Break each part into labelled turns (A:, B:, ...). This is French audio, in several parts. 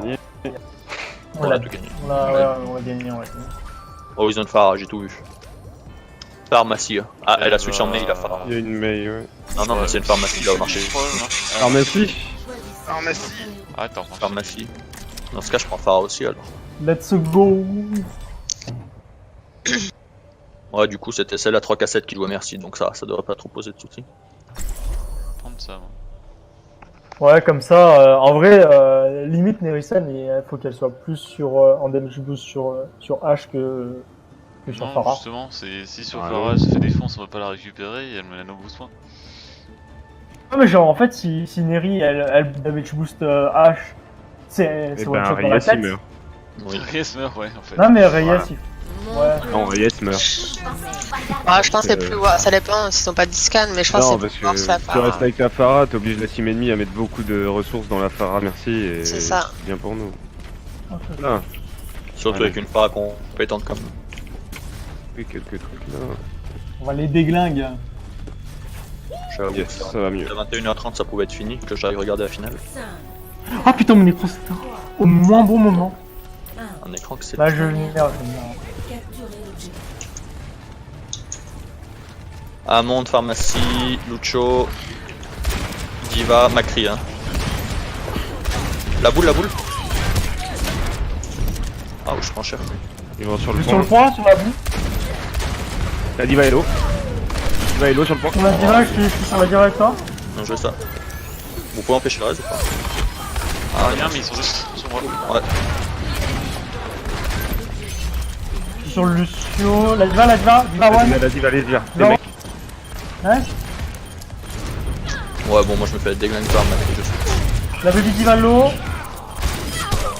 A: gagné.
B: On a tout gagné.
C: On l'a gagné, ouais.
B: Horizon Phare, j'ai tout vu. Pharmacie. Ah, elle a switch en Mei, la Phare.
A: Il y a une Mei, ouais.
B: Non, mais c'est une pharmacie là au marché.
A: Pharmacie.
D: Pharmacie.
E: Attends.
B: Pharmacie. Dans ce cas, je prends Phare aussi alors.
C: Let's go.
B: Ouais, du coup, c'était celle à 3 cassettes qui jouait merci, donc ça devrait pas trop poser de soucis.
E: Prendre ça, moi.
C: Ouais, comme ça, en vrai, limite Nerissa, il faut qu'elle soit plus sur en damage boost sur H que sur
E: Non,
C: Pharah.
E: justement, c'est si sur
A: Ah,
E: Pharah elle se fait défonce, on va pas la récupérer et elle me la no boost point.
C: Non mais genre en fait si Neri elle damage boost H, c'est
A: Et
C: one
A: ben
C: shot dans la
A: Reyes
C: tête.
A: il meurt.
B: Oui.
E: Reyes meurt, ouais, en fait.
C: Non mais Reyes
A: Voilà.
C: Ouais.
A: Non, Reyes meurt.
F: Ah, je pense que c'est plus. Ça dépend s'ils ont pas de scan, mais je pense
A: Non,
F: que
A: parce
F: c'est
A: que
F: plus la
A: tu
F: Pharah.
A: restes avec la Pharah, t'es obligé de la team ennemie à mettre beaucoup de ressources dans la Pharah, merci, et
F: C'est ça.
A: bien pour nous.
C: Ok.
A: Là,
B: Surtout
A: Ouais.
B: avec une Phare compétente comme nous.
A: oui, quelques trucs là.
C: On va les déglinguer.
B: J'avoue,
A: Yes, ça va mieux.
B: à 21h30 ça pouvait être fini, que j'aille regarder la finale.
C: Ah putain mon écran c'était au moins bon moment.
B: Un écran que c'est.
C: Là je m'énerve.
B: Amond, Pharmacie, Lucho, Diva, Macri. Hein. La boule. Ah, je prends cher.
A: Ils vont sur
C: Je
A: le
C: suis sur le
A: point.
C: point, sur la boue.
A: La Diva Hello. Diva Hello sur le point.
C: Sur la diva, je suis sur la diva avec toi.
B: Non, je veux ça. Vous pouvez empêcher le reste ou pas?
E: Ah, rien, mais ils sont juste sur moi.
B: Ouais.
C: Je suis sur Lucio. La diva, diva one.
A: La Diva, les Diva. Les
C: Non.
A: mecs.
C: Ouais.
B: Ouais, bon, moi je me fais déglinguer par Macri, je suis.
C: La baby diva low.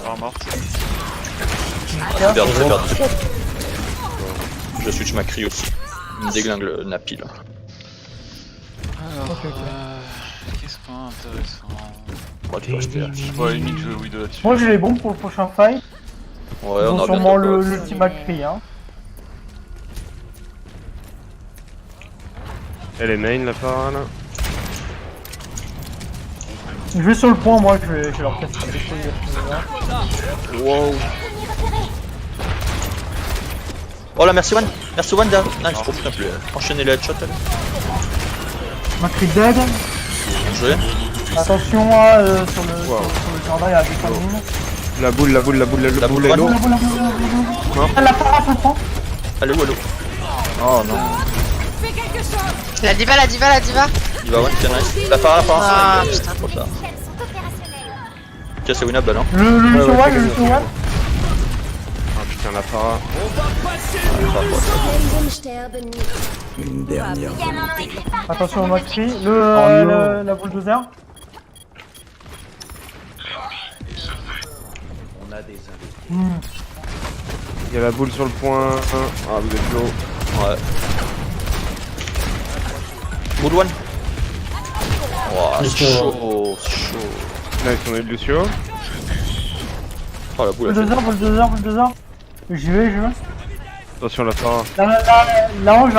E: Ah, morte.
B: C'est perdu. Je switch Macri aussi. Il me déglingue le Napi là.
E: Alors,
C: Ok.
E: qu'est-ce qu'on a intéressant?
B: Ouais, tu peux rester là.
E: Ouais, limite, je vais Widow là-dessus.
C: Moi j'ai les bombes pour le prochain fight.
B: Ouais,
C: Ils
B: on
C: ont
B: a
C: sûrement
B: bientôt.
C: l'ultime cri hein.
A: Elle est main la Pharah là.
C: Je vais sur le point, moi je vais leur casser les couilles.
B: Wow. Oh là, merci One. Merci One, nice. Oh putain, plus enchaîner les headshots.
C: Ma cri dead.
B: Bien joué.
C: Attention sur le jardin, il y a des familles.
A: La boule
B: La
A: Hello.
B: boule,
C: La
B: Hello.
C: boule. Elle l'a pas sur le point.
B: Allez, où, allô? Oh non.
F: La diva.
B: Il va One, c'est nice. La Phare,
F: Ah,
B: c'est
F: putain.
B: trop tard. Tiens, c'est winnable là, non?
C: Le Lucio one, le Lucio one.
A: Ah putain, la Pharah.
C: Attention au Macri. La boule de zère.
A: Il y a la boule sur le point. Ah, vous êtes low.
B: Ouais. Boule One. Wow, chaud.
A: Nice, on a eu Lucio.
B: Oh la boule,
C: Boule
B: elle
C: de
B: fait-
C: zère. J'y vais.
A: Attention, la Pharah.
C: La hanche.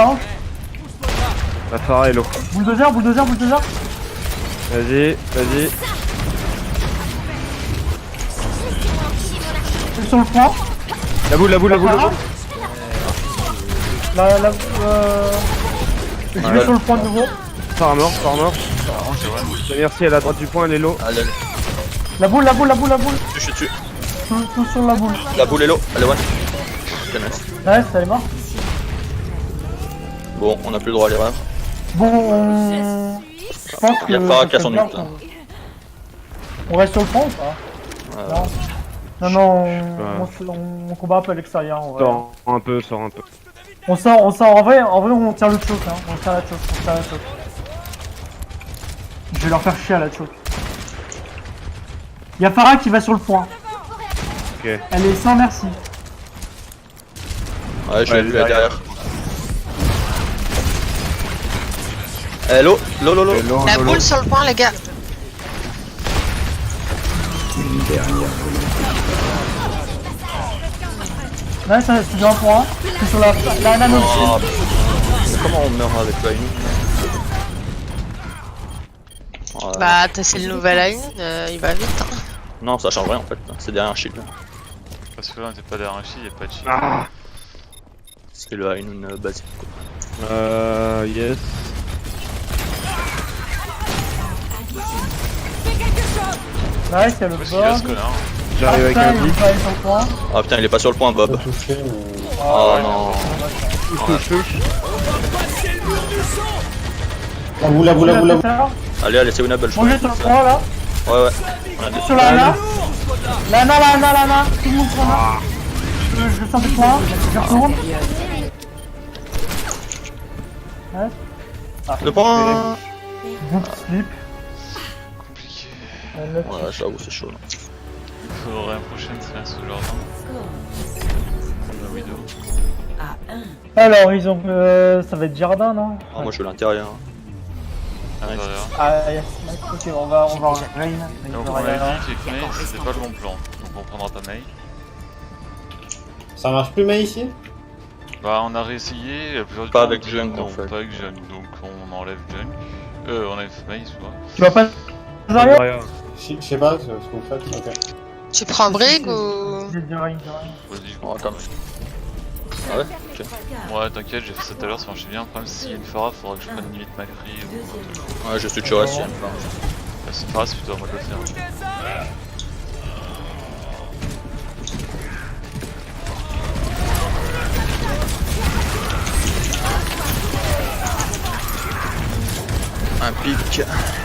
A: La Pharah est low.
C: Boule de zère.
A: Vas-y.
C: Je suis sur le point.
A: La boule.
C: J'y vais sur le point de nouveau.
A: Pharah mort. Merci, elle est à droite du point, elle est low.
B: Allez,
C: La boule.
B: je suis dessus.
C: Tout sur la boule.
B: La boule est low. Allez, One. Ok, nice.
C: Ouais, ça est mort.
B: Bon, on a plus le droit à l'erreur.
C: Bon, je pense que...
B: Il y a Phare qui a
C: ça
B: son
C: fait
B: ult,
C: bien
B: hein.
C: On reste sur le point ou pas? Non, on combat un peu à l'extérieur.
A: Sors un peu.
C: On sort, en vrai on tire le choke, hein. On tire la choke. Je vais leur faire chier à la choke. Y'a Pharah qui va sur le point.
A: Ok.
C: Elle est sans merci.
B: Ouais, je
A: Ouais,
B: l'ai vu là derrière. Hello, lolo.
F: La boule sur le point, les gars.
C: Ouais, ça c'est bien pour un. C'est sur la nano.
B: Oh, comment on meurt avec la une?
F: Bah, c'est le nouvel line, il va vite. Hein.
B: Non, ça change rien en fait, c'est derrière un shield.
E: Parce que là, on était pas derrière un shield, y'a pas de shield.
A: Ah.
B: C'est le Ainun basique quoi.
A: Yes.
C: Nice, il y a le
E: Parce qu'il a ce
C: Bob.
E: connard.
A: J'arrive avec
C: Putain,
A: un
C: il
A: blitz.
C: est pas allé sur le point.
B: Ah putain, il est pas sur le point, Bob.
D: Touché, mais...
B: Oh
C: ouais,
B: non.
A: Touche.
D: La boule, la boule, la boule, la boule.
B: Allez, allez, c'est winnable, je
C: Mangez sur le point là.
B: Ouais, ouais. On a des...
C: Sur la Lana. Lana. Tout le monde sur Lana. Je sens le point. Je retourne. Ouais. Ah,
B: Le point.
C: Boop slip.
E: Compliqué.
B: Ouais, j'avoue, c'est chaud. Là.
E: Il faudrait un prochain train sous leur la Widow.
C: Alors, ils ont. Ça va être jardin, non?
B: Ah, moi je veux l'intérieur.
E: À l'intérieur.
C: Ah, yes. Ok, on va Rain.
E: Donc on avait dit que Mei c'était pas le bon plan. Donc on prendra pas Mei.
D: Ça marche plus, mais ici?
E: Bah on a réessayé la plupart du
B: Pas
E: temps,
B: avec Junk,
E: non,
B: en fait.
E: Pas avec Junk, donc on enlève Junk. On enlève Mei soit.
C: Tu vas pas. Zarya?
D: Je sais pas ce que vous faites. Ok.
F: Tu prends Brig ou.
C: J'ai dit Rain.
E: Vas-y,
B: Oh, attends. Ah ouais? Ok.
E: ouais t'inquiète, j'ai fait ça tout à l'heure, ça marchait bien. Le problème c'est s'il y a une Pharah, faudra que je prenne limite Macri ou...
B: Ouais, je suis tué si elle me parle.
E: C'est une Pharah, c'est plutôt à moi de le faire.
B: Un pic.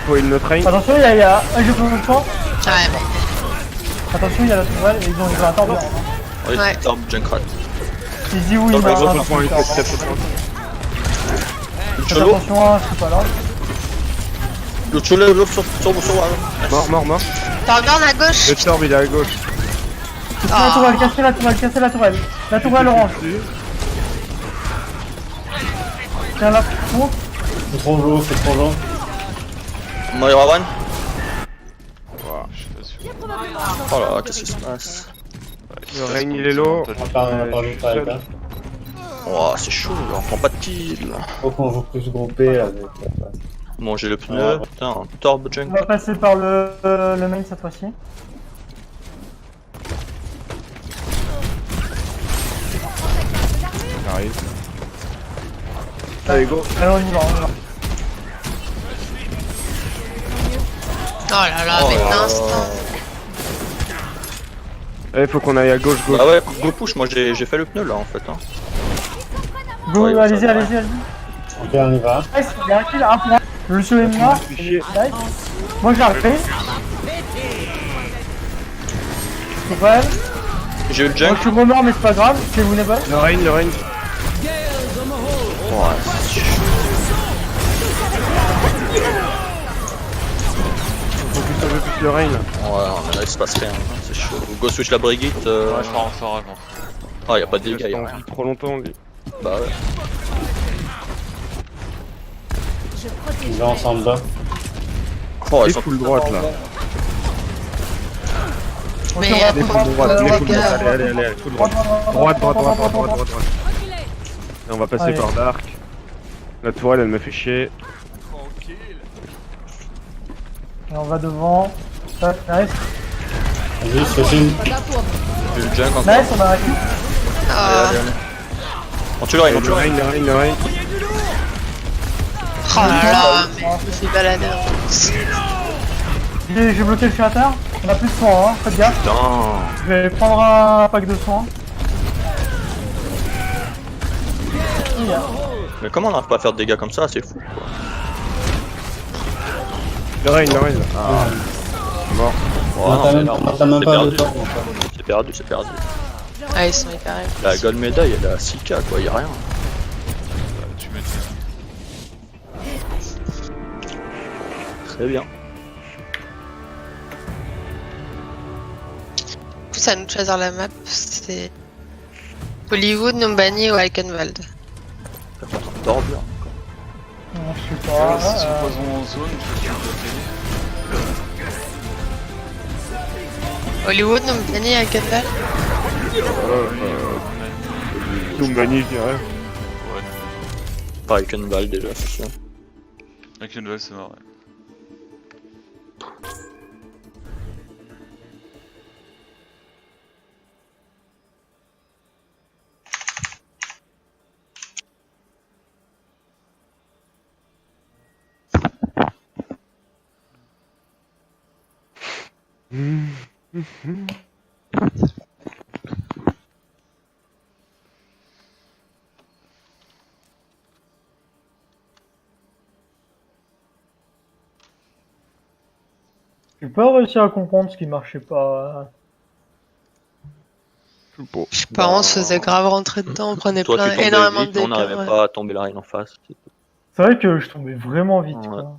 A: Faut une notre range.
C: Attention, il y a un jeu pour le point.
F: Ouais, bon.
C: Attention, il y a la tourelle et ils ont un temps.
B: Ouais,
F: Ouais.
B: Torb, Junkrat.
C: Il dit oui, il
B: Dans
C: m'a
B: le
A: Sur
C: un
A: le point, il
C: temps.
A: faut que ça
C: Faites
B: Cholo.
C: attention, hein, je suis pas là.
B: Le Cholo, l'autre sur
A: Mort.
F: T'en regardes à gauche.
A: Le Torb, il est à gauche.
C: La tourelle, cassez la tourelle. La tourelle orange. Tiens là, monte.
D: C'est trop jaune, c'est trop jaune.
B: Moira One.
E: Je suis pas sûr.
B: Oh là là, qu'est-ce qui se passe?
A: Le Rain, il est low.
D: On a pas vu ça avec elle.
B: Oh, c'est chaud, on prend pas de kill.
D: Faut qu'on joue plus groupé avec.
B: Bon, j'ai le pneu. Putain, Torb,
C: On
B: Junk.
C: va passer par le main cette fois-ci.
A: J'arrive. Allez, go.
C: Allez, on y va.
F: Oh là là,
B: Oh
F: mais
B: là là.
F: instant.
A: Allez, faut qu'on aille à gauche.
B: Bah ouais, go push, moi j'ai fait le pneu là en fait. Hein.
C: Go,
B: Ouais,
C: allez-y.
B: ça va.
D: Ok, on y va.
C: Nice, il y a un kill, un point. Le show est mort.
A: Fais chier.
C: Nice. Moi j'ai refait. Tourelle.
B: J'ai eu le
C: Moi
B: Junk.
C: je suis remort, mais c'est pas grave. C'est winnable.
A: Le Rain.
B: Ouais, c'est chaud.
A: Faut plus sauver plus le Rain.
B: Ouais, mais là il se passe rien, hein, c'est chaud. Go switch la Brigitte.
E: Ouais, je pars en Pharah, je m'en fous.
B: Ah, y'a pas de
A: Il
B: dégâts,
A: reste
B: y'a
A: en
B: rien.
A: vie trop longtemps, lui.
B: Bah ouais.
D: On va ensemble là.
B: Oh,
A: Et
B: ils sont
A: full droite, là.
F: Mais
C: On va
A: Les
C: prendre
A: full droite, les full
F: gars.
A: droite. Allez, full droite. Droite. Et on va passer
C: Allez.
A: par Dark. La tourelle, elle me fait chier.
C: Et on va devant. Ouais, nice.
D: Vas-y, je fais une.
B: J'ai eu le Junk encore.
C: Nice, on a arrêté.
F: Oh,
B: Allez. On tue le Rain, on tue
A: Le
B: le Rain.
A: Rain, le Rain.
F: oh là là, mais je me suis baladé dans le box.
C: J'ai bloqué le créateur. On a plus de soins, hein. Faites gaffe.
B: Putain.
C: Je vais prendre un pack de soins.
B: Mais comment on arrive pas à faire de dégâts comme ça, c'est fou quoi.
A: Le Rain. Ah, mort.
B: Oh, non, mais là,
D: T'as même
B: c'est
D: pas
B: perdu.
D: de temps.
B: C'est perdu.
F: Ah, ils sont hyper
B: La gold médaille, elle a 6k quoi, y'a rien.
E: Tu m'étonnes.
B: Très bien.
F: Du coup, ça nous choisir la map. C'est Hollywood, Numbani ou Eichenwald.
B: Ça fait un Torb là.
C: Je sais
E: Ah,
C: pas.
E: si tu poses en zone, je vais te
F: Hollywood, Numbani, Eichenwald.
A: Tumbani, je dirais.
E: Ouais,
B: Pas avec une balle déjà, c'est sûr.
E: avec une nouvelle, c'est mort, ouais.
C: J'ai pas réussi à comprendre ce qui marchait pas.
A: Bon.
F: Je sais pas, on se faisait grave rentrer dedans, on prenait
B: Toi, tu
F: plein,
B: tombais
F: énormément
B: vite,
F: de
B: on
F: dégâts.
B: n'arrivait
F: Ouais.
B: pas à tomber la reine en face.
C: C'est vrai que je tombais vraiment vite.
B: Ouais.
C: Quoi.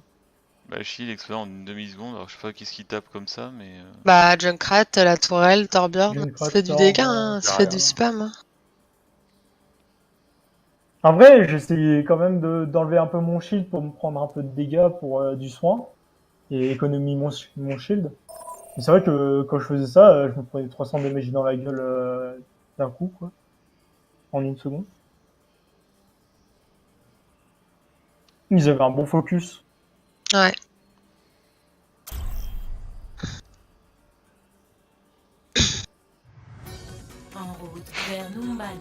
E: Bah, Shield explose en une demi-seconde, alors je sais pas qu'est-ce qu'il tape comme ça, mais.
F: Bah, Junkrat, la tourelle, Torbjorn,
C: Junkrat,
F: ça fait du
C: Thor,
F: dégât, hein, ça fait
C: derrière.
F: du spam. Hein.
C: En vrai, j'essayais quand même d'enlever un peu mon shield pour me prendre un peu de dégâts pour du soin et économiser mon shield. Mais c'est vrai que quand je faisais ça, je me prenais 300 damage dans la gueule d'un coup, quoi. En une seconde. Ils avaient un bon focus.
F: Ouais.
G: En route vers Numbani.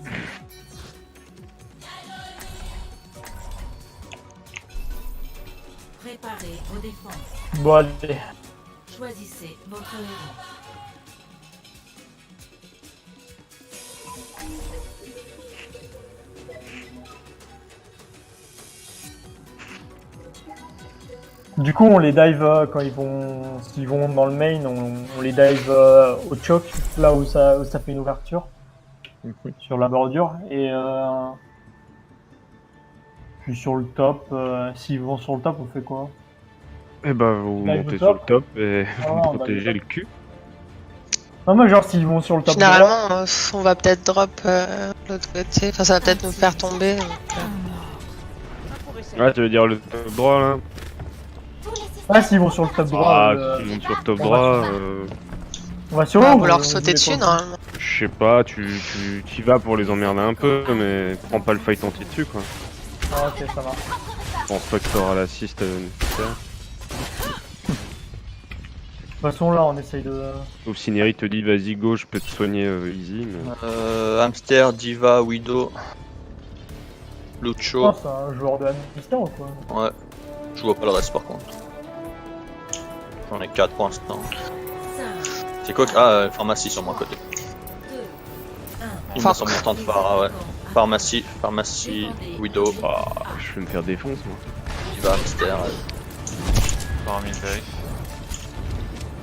G: Préparez vos défenses.
C: Bon, allez.
G: Choisissez votre héros.
C: Du coup, on les dive quand s'ils vont dans le main, on les dive au choke, là où ça fait une ouverture sur la bordure. Et puis sur le top, s'ils vont sur le top, on fait quoi?
A: Eh bah, vous
C: Live
A: montez
C: au
A: sur le
C: top.
A: top et
C: Ah,
A: vous
C: on va
A: protégez
C: le
A: le cul.
C: Non, mais genre s'ils vont sur le top droit,
F: Généralement, on va peut-être drop l'autre côté, enfin ça va peut-être nous faire tomber. Donc,
A: Ouais, tu veux dire le top droit là?
C: ah, s'ils vont sur le top droit,
A: Ah, s'ils montent sur le top droit,
C: on va sur
F: on
C: eux.
F: va leur sauter dessus normalement.
A: je sais pas, tu y vas pour les emmerder un peu, mais prends pas le fight entier dessus quoi.
C: Ah, ok, ça marche.
A: Je pense pas que t'auras l'assist nécessaire.
C: De toute façon, là, on essaye de.
A: Sauf si Neri te dit vas-y go, je peux te soigner easy, mais.
B: Hamster, Diva, Widow,
C: Je
B: Lucho.
C: pense c'est un joueur de Hamster ou quoi?
B: Ouais. Je vois pas le reste par contre. J'en ai 4 pour l'instant.
G: 5,
B: C'est quoi que... Ah, pharmacie sur mon côté.
G: 2, 1.
B: Il me semble temps de Phara, ouais. Pharmacie, Widow,
A: Ah, je vais me faire défoncer moi.
B: Diva, Hamster.
E: Par un mid dive.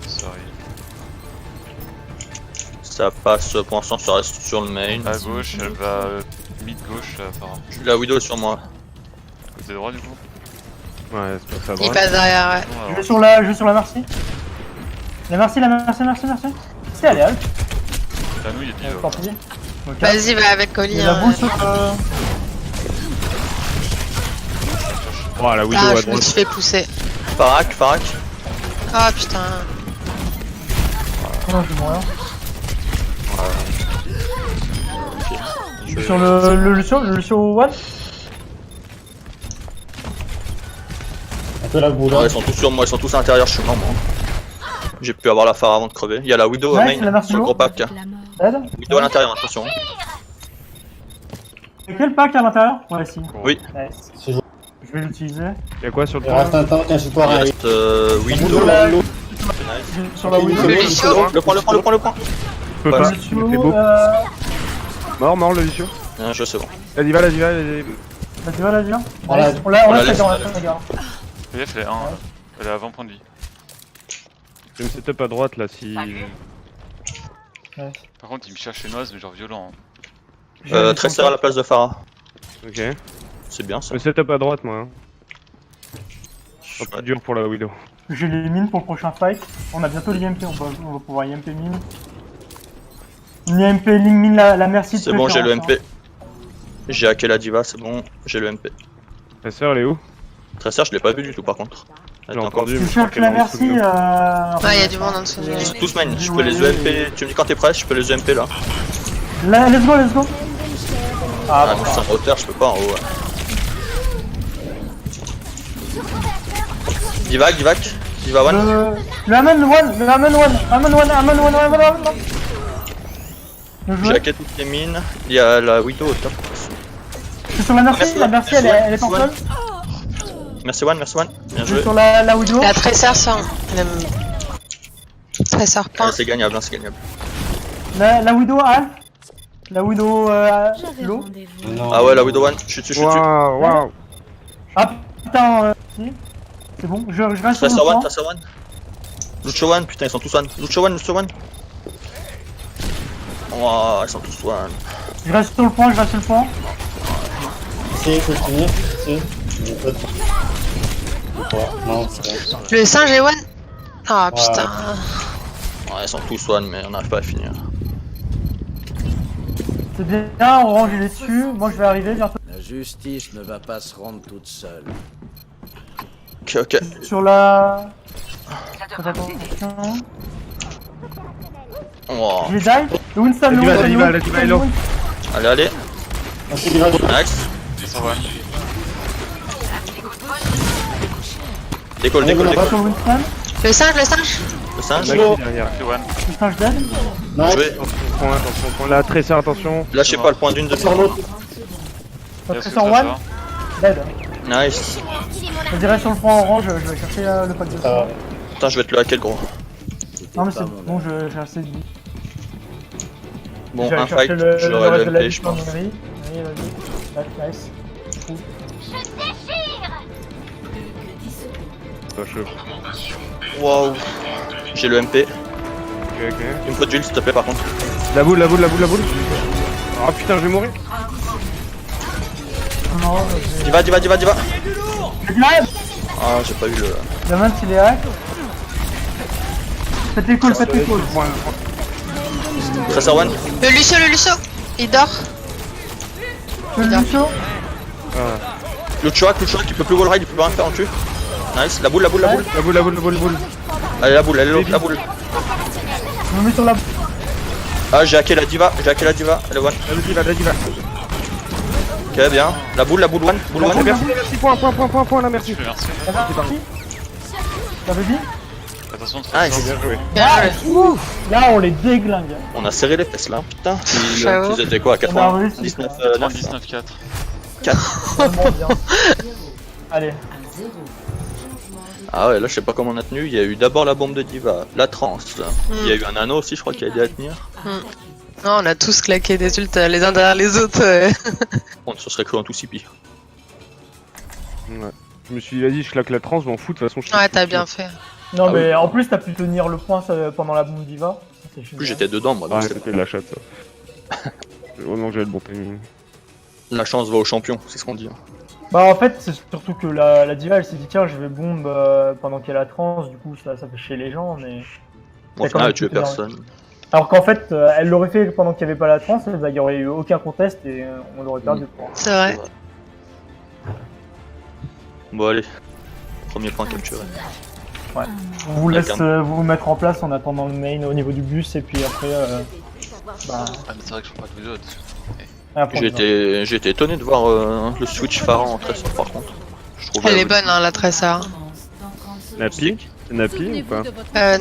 E: Sorry.
B: Ça passe pour l'instant, ça reste sur le main.
E: À gauche, elle va mid-gauche, apparemment.
B: La Widow sur moi.
E: Côté droit, du coup.
A: Ouais, c'est pas ça
F: Il
A: droite.
F: passe derrière, ouais.
E: Bon,
C: Je
E: alors,
C: vais sur la Mercy. La Mercy. C'est elle est alt.
E: à nous, il y a Diva.
C: Tant pis. Ok.
F: Vas-y, va avec Oli.
C: Et la
F: Hein.
C: boule sur.
A: Oh, la Widow
F: Ah,
A: à
F: je me
A: droite.
F: suis fait pousser.
B: Farak.
F: Ah putain.
C: Non, je mourir. Je suis sur le Lucio One.
D: Un peu la boule.
B: Ouais, ils sont tous sur moi, ils sont tous à l'intérieur, je suis mort moi. J'ai pu avoir la phare avant de crever. Il y a la Widow
C: Ouais, c'est la
B: main
C: Mercy
B: sur le gros
C: lourd.
B: pack.
G: La mort.
C: Aide.
B: Widow à l'intérieur, attention.
C: Et quel pack à l'intérieur? Ouais, si.
B: Oui.
C: Nice.
D: C'est joué.
C: Je vais l'utiliser.
A: Y'a quoi sur le
D: Il reste
A: toit
D: un tank, un support
B: Il
D: à
B: reste Widow.
C: Sur la-
B: Nice.
C: Sur la Widow.
F: Le Lucio.
B: Le prends.
A: Je peux
B: Ouais,
A: pas,
B: c'est
A: il me fait beau. Mort le Lucio.
B: Je sais bon.
A: Vas-y, va.
C: Vas-y, viens. On l'a
B: On la laisse,
C: fait,
B: on
C: on
B: la
C: l'a fait, regarde.
E: PF, elle est 1, elle a 20 points de vie.
A: Je vais me setup à droite là si.
E: Par contre, il me cherche chez Noise, mais genre violent. Hein.
B: Très serré à la place de Phara.
A: Ok. Je
B: C'est bien ça.
A: me setup à droite moi. Hein. Pas plus dur pour la Widow.
C: J'ai les mines pour le prochain fight. On a bientôt les IMP, on va pouvoir IMP mine. Une IMP mine la Mercy de
B: C'est bon, j'ai le
C: préférence,
B: MP. J'ai hacké la Diva, c'est bon, j'ai le MP.
A: Ta sœur elle est où?
B: Très serre, je l'ai pas vu du tout par contre. Elle
A: J'ai
B: était encore
A: entendu.
C: Tu
A: mais je crois
C: cherches
A: qu'elle
C: la
A: est en dessous de
C: Mercy,
A: nous.
F: Ouais, il y a du monde en dessous.
B: Ils sont tous main, je peux les EMP. Tu me dis quand t'es prêt, je peux les EMP là.
C: Let's go.
B: Ah,
C: Ah,
B: non, c'est en hauteur, je peux pas en haut. Ouais. Divac, Diva one.
C: Le Amen one. Bien
B: J'ai
C: joué.
B: hacké toutes les mines. Il y a la Widow au top.
C: Je suis sur la Mercy, elle est pas seule.
B: Merci one. Bien
C: Je suis
B: joué.
C: sur la Widow.
F: La Tracer 100. Tresseur point.
B: C'est gagnable, hein, c'est gagnable.
C: La Widow, Alf. La Widow,
G: J'avais
C: Lo.
G: rendez-vous.
D: Non.
B: Ah ouais, la Widow One, je suis dessus, je suis dessus.
A: Waouh, waouh.
C: Ah putain, si. C'est bon, je reste sur le
B: Tracer One,
C: point.
B: Tracer One. Lucio One, putain, ils sont tous One. Lucio One, Lucio One. Wow, ils sont tous One.
C: Je reste sur le point, je reste sur le point.
D: Si, faut finir. Si. Je peux te- Ouais, non, c'est bon.
F: Le singe est one. Ah
D: Ouais.
F: putain.
B: Ouais, ils sont tous One, mais on n'arrive pas à finir.
C: C'est bien, Orange il est dessus. Moi je vais arriver bientôt.
H: La justice ne va pas se rendre toute seule.
B: Ok, ok.
C: Sur la. Faites attention.
B: Wow.
C: Je les die. Le Winston, le
A: La
C: Winston,
A: diva,
C: le
A: la diva est low.
C: Winston.
B: Allez, allez.
D: Un petit village.
B: Next.
E: Ils sont one.
B: Décolle,
D: On
B: décolle,
D: est
B: décolle.
C: Sur le Winston.
F: Le singe.
B: Le singe.
A: Maxi derrière.
E: Que one.
C: Le singe dead.
D: Nice.
B: Joué.
A: Attention, point là, Tracer, attention.
B: Lâchez pas le point d'une de
D: Sur l'autre.
C: Ça
E: Yes,
C: fait
E: c'est
C: 101.
E: ça.
C: Dead.
B: Nice.
C: Je dirais sur le point orange, je vais chercher le pack de
D: Ça va.
C: sang.
B: Putain, je vais être le hacker, gros.
C: Non mais c'est bon, j'ai assez de vie.
B: Bon,
C: J'allais
B: un
C: chercher
B: fight,
C: le
B: je
C: reste
B: l'aurais
C: de la
B: LP, je pense.
C: Allez, vas-y. Nice. Cool.
A: Pas chaud.
B: Wow. J'ai le MP.
A: Ok, ok.
B: Il me faut de l'huile, s'il te plaît, par contre.
A: La boule, la boule, la boule, la boule. Ah putain, je vais mourir.
C: Non,
B: Diva, diva, diva, diva.
C: j'ai live.
B: Ah, j'ai pas eu le.
C: Demain s'il est hack. Faites les calls, faites les calls.
B: Tracer One.
F: Le Lucio. Il dort.
C: Le Lucio.
B: Lucio, il peut plus wall ride, il peut plus rien faire en cul. Nice. La boule, la boule, la boule.
A: La boule, la boule, la boule, la boule.
B: Allez, la boule, elle est l'autre, la boule.
C: Je me mets sur la.
B: Ah, j'ai hacké la diva, Elle est one.
A: La diva, la diva.
B: Ok, bien. La boule, one. Boule one.
A: Merci, merci, point, là, merci.
E: Merci.
C: T'avais dit.
E: Attention,
B: Ah,
E: Tracer.
A: Bien joué.
F: Bien joué.
C: Là on les déglingue.
B: On a serré les fesses là, putain.
F: J'avoue.
B: Ils étaient quoi,
C: On a réussi.
B: 99,
E: 99-4.
B: 4.
C: Vraiment bien. Allez.
G: À 0.
B: Ah ouais, là je sais pas comment on a tenu. Il y a eu d'abord la bombe de diva, la transe. Il y a eu un anneau aussi, je crois, qui a aidé à tenir.
F: Non, on a tous claqué des ults les uns derrière les autres.
B: On se serait cru en tout si pire.
A: Ouais. Je me suis dit, vas-y, je claque la trans, je m'en fous, de toute façon. Je
F: Ouais, t'as bien fait.
C: Non
B: Ah
C: mais
B: oui.
C: en plus t'as pu tenir le point pendant la bombe diva. C'est
B: En plus
C: génial.
B: j'étais dedans moi, donc
A: Ouais,
B: c'est
A: c'était de la chatte, ça. Oh non, j'avais le bon timing.
B: la chance va au champion, c'est ce qu'on dit.
C: Bah en fait c'est surtout que la diva elle s'est dit tiens je vais bombe pendant qu'elle a trans, du coup ça fait chier les gens mais...
B: Bon, au
C: T'as quand
B: final,
C: même
B: tu es
C: tout énorme.
B: personne.
C: Alors qu'en fait elle l'aurait fait pendant qu'il n'y avait pas la trans, bah, il y aurait eu aucun contest et on l'aurait perdu quoi.
F: C'est vrai.
B: Bon, allez. Premier point capturé.
C: On vous laisse
B: D'accord.
C: vous mettre en place en attendant le main au niveau du bus et puis après... bah,
E: Ah, mais c'est vrai que je prends pas de vidéo dessus.
C: après,
B: J'ai été étonné de voir le switch phare en Tracer par contre. Je trouve
F: Elle est bonne, hein, la Tressa.
G: Commence dans 30 secondes.
A: Napi Napi ou pas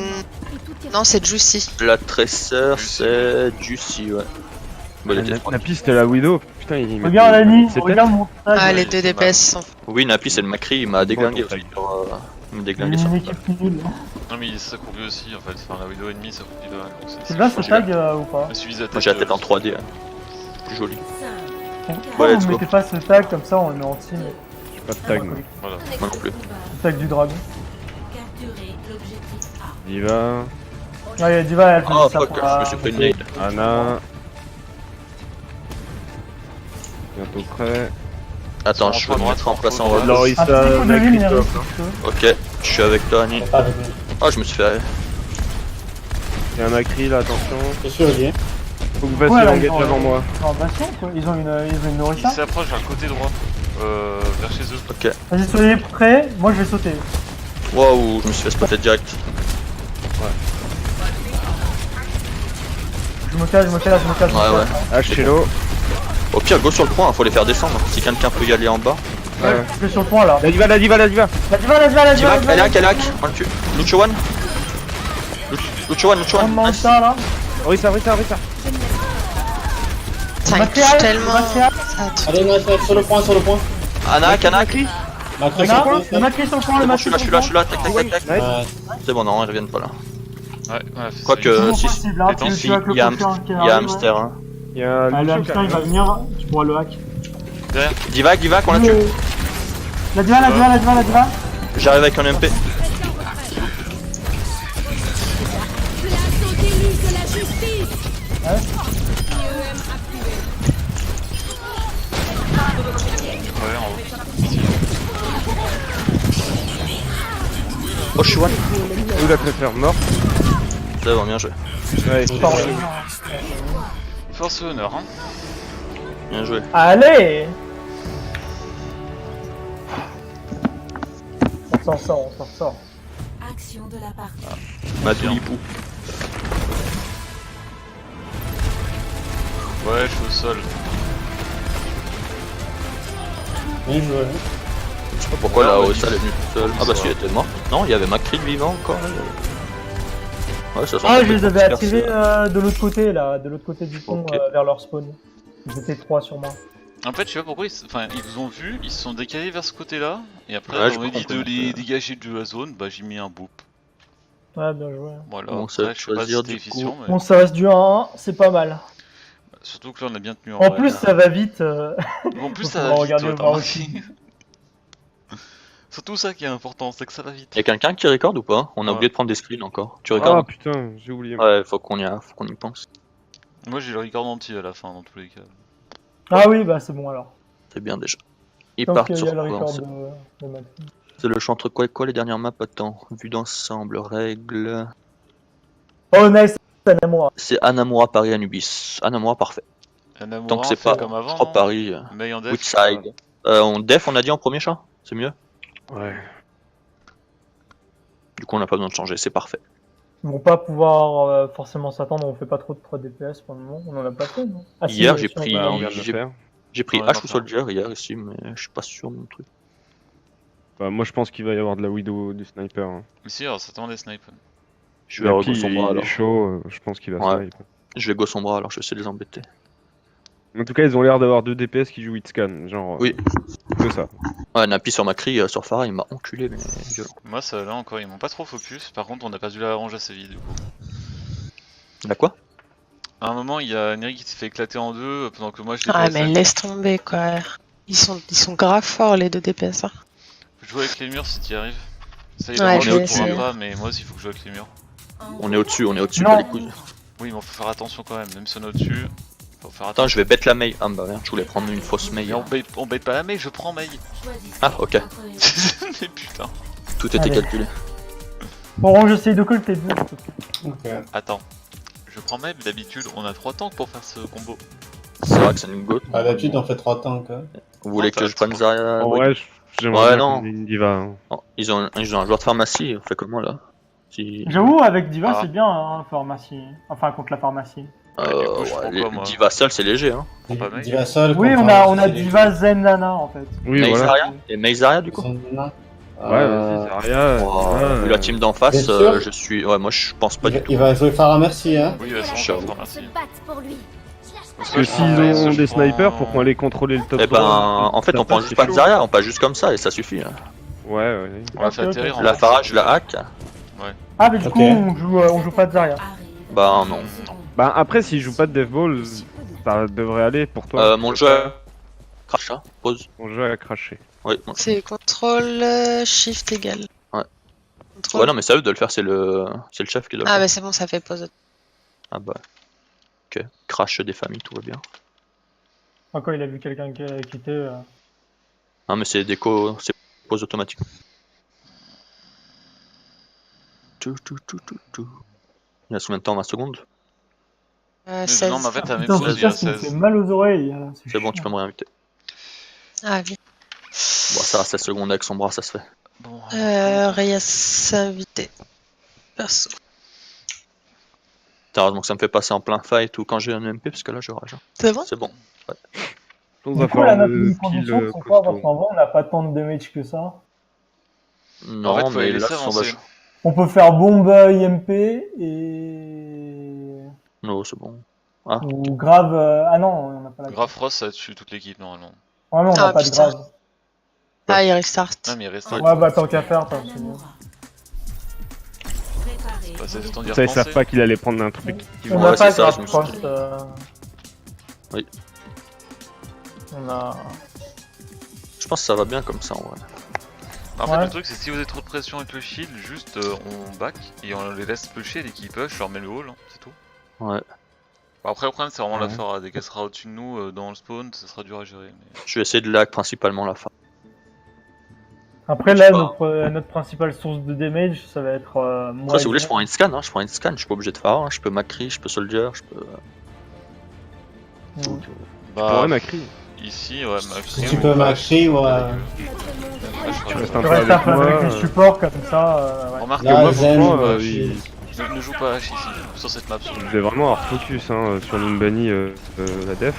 F: Non, c'est Juicy.
B: La Tracer c'est Juicy, ouais. Bah, elle était froide.
A: Napi, c'était la Widow. Putain, il
C: Regarde Annie,
A: C'était
C: regarde mon tag.
F: Ah, les deux DPS sont.
B: Oui, Napi c'est le Macri, il m'a déglingué aussi. Il m'a déglingué ça.
C: Une équipe nulle.
E: Non, mais ça court lui aussi en fait. Enfin, la vidéo ennemie ça court lui de donc
C: C'est bien ce tag ou pas?
E: Je suis à
B: Moi j'ai la tête en 3D. Hein. Plus joli.
G: 5.
C: Pourquoi
B: Ouais,
C: vous
B: let's go.
C: mettez pas ce tag comme ça on le met en team?
A: J'ai pas de tag, moi.
E: Voilà.
B: Moi non plus.
C: Le tag du dragon.
G: Capturez l'objectif A.
A: Diva,
C: Ouais, Diva elle
B: Oh
C: faisait ça
B: fuck,
C: pour
B: je me suis pris une nade.
A: Anna. Bientôt prêt.
B: Attends, je vais me mettre en place en haut.
C: Un
A: Lorissa,
C: petit coup de
A: la
C: vie,
A: Christophe.
B: Ok, je suis avec toi Annie.
D: Pas avec nous.
B: Ah, je me suis fait.
A: Il y a un Macri là, attention.
D: Je suis relié.
A: Faut que vous fassiez
C: Ouais, là,
A: l'engage
C: ils ont-
A: devant moi.
C: En bastion quoi, ils ont une
E: Il
C: Norissa.
E: s'approche vers le côté droit. Vers chez eux.
B: Ok.
C: Vas-y soyez prêts, moi je vais sauter.
B: Waouh, je me suis fait spotter direct.
C: Je me cache, je me cache.
B: Ouais, ouais.
A: H-Hello.
B: Au pire, go sur le point, faut les faire descendre. Si quelqu'un peut y aller en bas.
C: Ouais, je vais sur le point là.
A: La Diva, la Diva, la Diva.
C: La Diva, la Diva, la Diva,
B: Diva, elle hack, elle hack. On le tue. Lucio One. Lucio One, Lucio
C: On
B: One.
C: demande
B: Nice.
C: ça là.
A: Rissa, Rissa, Rissa.
F: Ça
C: Va
F: me
C: créer,
F: touche tellement.
C: va créer.
F: Ça touche.
D: Allez, nice, nice, sur le point, sur le point.
B: Anak, Anak.
D: Macri,
C: Là,
D: sur le
C: le
D: point.
C: Macri sur le point, le
B: C'est bon, je
C: Macri
B: suis
C: sur
B: là,
C: le
B: je suis là,
C: point.
B: je suis là. Tac, tac, tac, tac.
D: Ouais.
B: C'est bon, non, ils reviennent pas là.
E: Ouais, voilà, c'est
B: Quoique,
C: C'est toujours
B: si,
C: possible, hein,
E: attends,
C: tu
B: si,
C: vois que le
B: il y a
C: prochain qui
B: il y a
C: arrive,
B: Hamster. Hein.
A: Il y a
C: ouais. Le
A: Lucio qui
C: hamster il va
A: arrive.
C: venir, tu pourras le hack.
E: derrière.
B: Divac, on l'a tué.
C: La diva, la diva, la diva, la diva.
B: J'arrive avec un MP.
E: Ouais, en haut.
B: Oh, je suis one.
A: Où la traiteur mort.
B: C'est bon, bien joué.
A: Ouais,
E: Force et honneur, hein.
B: Bien joué.
C: Allez. On s'en sort, on s'en sort.
G: Action de la partie.
B: Matoulipou.
E: Ouais, je suis au sol.
D: Bien joué.
B: Je sais pas pourquoi la OSA elle est venue toute seule. Ah bah si, elle était morte. Non, il y avait Macri de vivant encore. Là. Ouais, ça sent
C: Ah,
B: un peu
C: je les avais
B: dispersé,
C: attirés
B: là.
C: de l'autre côté, là, de l'autre côté du pont,
B: Ok.
C: vers leur spawn. Ils étaient 3 sur moi.
E: En fait, je sais pas pourquoi, ils vous ont vu, ils se sont décalés vers ce côté-là, et après,
B: Ouais,
E: on m'a
B: j'ai
E: dit
B: pas
E: de
B: compris.
E: les dégager de la zone, bah j'ai mis un boop.
C: Ouais, bien joué.
E: Voilà,
B: Bon,
E: après,
B: ça veut
E: je sais pas si
B: dire,
E: c'était
B: du coup-
E: efficient, mais
C: Bon, ça reste du 1-1, c'est pas mal.
E: surtout que là, on a bien tenu en
C: En
E: vrai.
C: plus, ça va vite.
E: En plus,
C: faut
E: ça va
C: pouvoir
E: vite,
C: regarder
E: ouais,
C: au
E: t'as
C: bar
E: remarqué. Surtout ça qui est important, c'est que ça va vite.
B: Y'a quelqu'un qui record ou pas? On a
E: Ouais.
B: oublié de prendre des screens encore. Tu
A: Ah
B: recordes?
A: putain, j'ai oublié.
B: Ouais, faut qu'on y pense.
E: Moi, j'ai le record entier à la fin, dans tous les cas.
C: Ah oui, bah c'est bon alors.
B: C'est bien déjà. Ils
C: Tant
B: partent
C: qu'il y
B: sur
C: a le
B: quoi?
C: record de Max.
B: C'est le choix entre quoi et quoi les dernières maps? Attends, vue d'ensemble, règles.
C: Oh nice, Anamura.
B: C'est Anamura Paris Anubis. Anamura parfait.
E: Anamura,
B: Tant que c'est
E: fait
B: pas
E: comme avant,
B: trop
E: non
B: Paris.
E: Mais en def,
B: Woodside. On def, on a dit en premier chat? C'est mieux?
A: Ouais.
B: Du coup, on n'a pas besoin de changer, c'est parfait.
C: Ils vont pas pouvoir forcément s'attendre, on fait pas trop de 3 DPS pour le moment, on en a pas fait non. Ah, si,
B: Hier, j'ai
C: si,
B: pris-
A: Bah, on vient de le
B: j'ai-
A: faire.
B: J'ai pris
E: Ouais,
B: H
E: non,
B: ou Soldier hier ici, mais je suis pas sûr de mon truc.
A: Bah, moi, je pense qu'il va y avoir de la Widow du sniper. Hein.
E: mais si, alors, ça attend des snipes.
B: Je vais à
A: Yapi,
B: Go Sombra
A: il est
B: alors.
A: chaud, je pense qu'il va
B: Ouais.
A: snipe.
B: Je vais Go Sombra alors, je vais essayer de les embêter.
A: En tout cas, ils ont l'air d'avoir 2 DPS qui jouent Hitscan, genre.
B: Oui.
A: Que ça.
B: Ouais, Napi sur Macri, sur Farah, il m'a enculé, mais violent.
E: Moi, ça, là encore, ils m'ont pas trop focus. Par contre, on a perdu la range assez vite, du coup.
B: La quoi?
E: À un moment, il y a Neri qui s'est fait éclater en deux, pendant que moi, je
F: Ah,
E: déplaçais.
F: mais laisse tomber quoi. Ils sont grave forts les deux DPS. Hein.
E: Jouer avec les murs si t'y arrives. Ça, il
F: Ouais,
E: a
B: je
E: on
B: vais
E: ne
B: essayer.
E: pourra pas, mais moi aussi, il faut que je joue avec les murs.
B: On est au-dessus,
C: Non.
B: pas les couilles.
E: Oui, mais faut faire attention quand même, si on est au-dessus, faut faire
B: Attends,
E: attention.
B: je vais bête la Mei. Ah bah merde, je voulais prendre une fausse Mei.
E: Mais on bait pas la Mei, je prends Mei.
B: Ah, ok.
E: Mais putain.
B: Tout était
C: Allez.
B: calculé.
C: Bon, j'essaye de coller tes deux.
D: Ok.
E: Attends. Je prends Mei, mais d'habitude, on a 3 tanks pour faire ce combo.
B: C'est vrai que c'est une gote.
D: Ah, d'habitude, on fait 3 tanks. Hein.
B: Vous voulez que je prenne Zarya?
A: En
B: Oui.
A: vrai, j'aimerais
B: Ouais,
A: bien
B: non.
A: qu'on ait une diva. Hein.
B: Oh, ils ont un joueur de pharmacie, on fait comment là? Si...
C: J'avoue, avec Diva,
E: Ah.
C: c'est bien, hein, pharmacie. Enfin, contre la pharmacie.
E: Ouais, du coup, je prends quoi, moi
B: Diva seul, c'est léger. Hein.
E: pas Mei.
D: Diva seul.
C: Oui,
D: contre
C: on a
D: c'est-
C: Diva Zen Nana en fait.
A: Oui,
B: Mei
A: voilà.
B: Zarya? Et Mei Zarya du
D: Ils
B: coup?
D: sont nains.
A: Ouais, vas-y, Zarya.
B: Oh,
A: Diva,
B: vu la team d'en face,
D: Bien sûr.
B: je suis. Ouais, moi je pense pas
D: Il
B: du
D: va,
B: tout.
D: il va jouer Farah Merci, hein.
E: Oui, vas-y,
B: Ciao.
E: on fera merci.
A: Parce que s'ils ont des snipers pour qu'on aille contrôler le top
B: Eh ben,
A: droit,
B: en fait,
A: ça
B: on prend
A: passe,
B: juste
A: c'est
B: pas de
A: chaud.
B: Zarya, on passe juste comme ça et ça suffit. Hein.
A: Ouais.
E: On va faire
C: Ok,
E: atterrir
C: ok.
E: en
B: La
E: fait.
B: Farah, je la hack.
C: Ah, mais du
D: Ok.
C: coup, on joue pas de Zarya.
B: Bah non.
A: Bah, après, s'ils jouent pas de Deathball, ça devrait aller pour toi.
B: Mon jeu. Crash, hein. Pause.
A: Mon jeu a craché.
B: Oui. bon.
F: C'est contrôle shift égal.
B: Ouais.
F: Contrôle.
B: Ouais, non, mais c'est à eux de le faire, c'est le chef qui doit le
F: Ah,
B: faire.
F: bah c'est bon, ça fait pause.
B: Ah bah. Ok. Crash des familles, tout va bien.
C: Quand il a vu quelqu'un qui a quitté.
B: Ah, mais c'est déco, c'est pause automatique. Il y a combien de temps? 20 secondes?
E: Mais
F: 16.
E: non, mais en fait, t'as même
C: Putain,
E: pause,
C: c'est
E: il y a
C: ça, ça me fait
E: 16.
C: mal aux oreilles. Là.
B: C'est bon, tu peux me réinviter.
F: Ah oui.
B: Bon, ça reste 16 secondes avec son bras, ça se fait.
E: Bon,
F: Reyes invité. Perso.
B: Heureusement que ça me fait passer en plein fight ou quand j'ai un MP, parce que là je rage.
F: C'est bon?
B: C'est bon.
A: On
C: Du
A: va
C: coup,
A: faire
C: la
A: un
C: note de
A: kill
C: condition, c'est quoi? Parce
A: costaud.
C: qu'en vrai, on n'a pas tant de damage que ça.
B: Non,
E: En fait, faut
B: mais
E: les
B: là,
E: laisser
B: ils sont
E: avancer.
B: vachement.
C: On peut faire bombe IMP et.
B: Non, c'est bon.
C: Ou grave. Ah non, on n'a pas la
E: Grave Frost, ça tue toute l'équipe normalement.
C: Ouais, mais on n'a
F: Ah,
C: pas de
F: putain.
C: grave.
F: Ah, il restart.
E: Non, mais il reste.
C: Ouais, bah tant qu'à faire, t'as c'est mieux.
E: Bah, c'est ton dire
A: Ça, ils
E: penser.
A: savent pas qu'il allait prendre un truc.
C: On
B: Ouais,
C: n'a pas
B: c'est ça,
C: de
B: je me suis
C: Frost.
B: dit. Oui.
C: On a.
B: Je pense que ça va bien comme ça en vrai.
E: En fait,
C: Ouais.
E: le truc, c'est si vous avez trop de pression avec le shield, juste on back et on les laisse pusher dès qu'ils push, je leur mets le wall, hein, c'est tout.
B: Ouais.
E: Bon, après, le problème, c'est vraiment la
D: Ouais.
E: Pharah. Dès qu'elle sera au-dessus de nous dans le spawn, ça sera dur à gérer. Mais...
B: Je vais essayer de lag principalement la fin.
C: Après,
B: Je
C: là,
B: sais pas.
C: notre principale source de damage, ça va être. Moi
B: Après, si
C: et
B: vous voulez, je
C: Zen.
B: prends une scan, hein. Je prends une scan, je suis pas obligé de faire, hein. Je peux Macri, je peux Soldier, je peux.
C: Mm.
A: Ouais, Macri.
E: Ici, ouais,
D: Si tu peux Macri, ouais.
A: Tu restes
C: Tu
A: un peu
C: restes
A: avec moi.
C: avec les supports comme ça. Ouais.
E: Remarque
A: Que
D: Là,
A: moi,
D: Zen,
A: franchement,
D: bah,
E: ne joue pas H ici, sur cette map. Surtout.
A: je devais vraiment avoir focus hein, sur Nimbani, la def.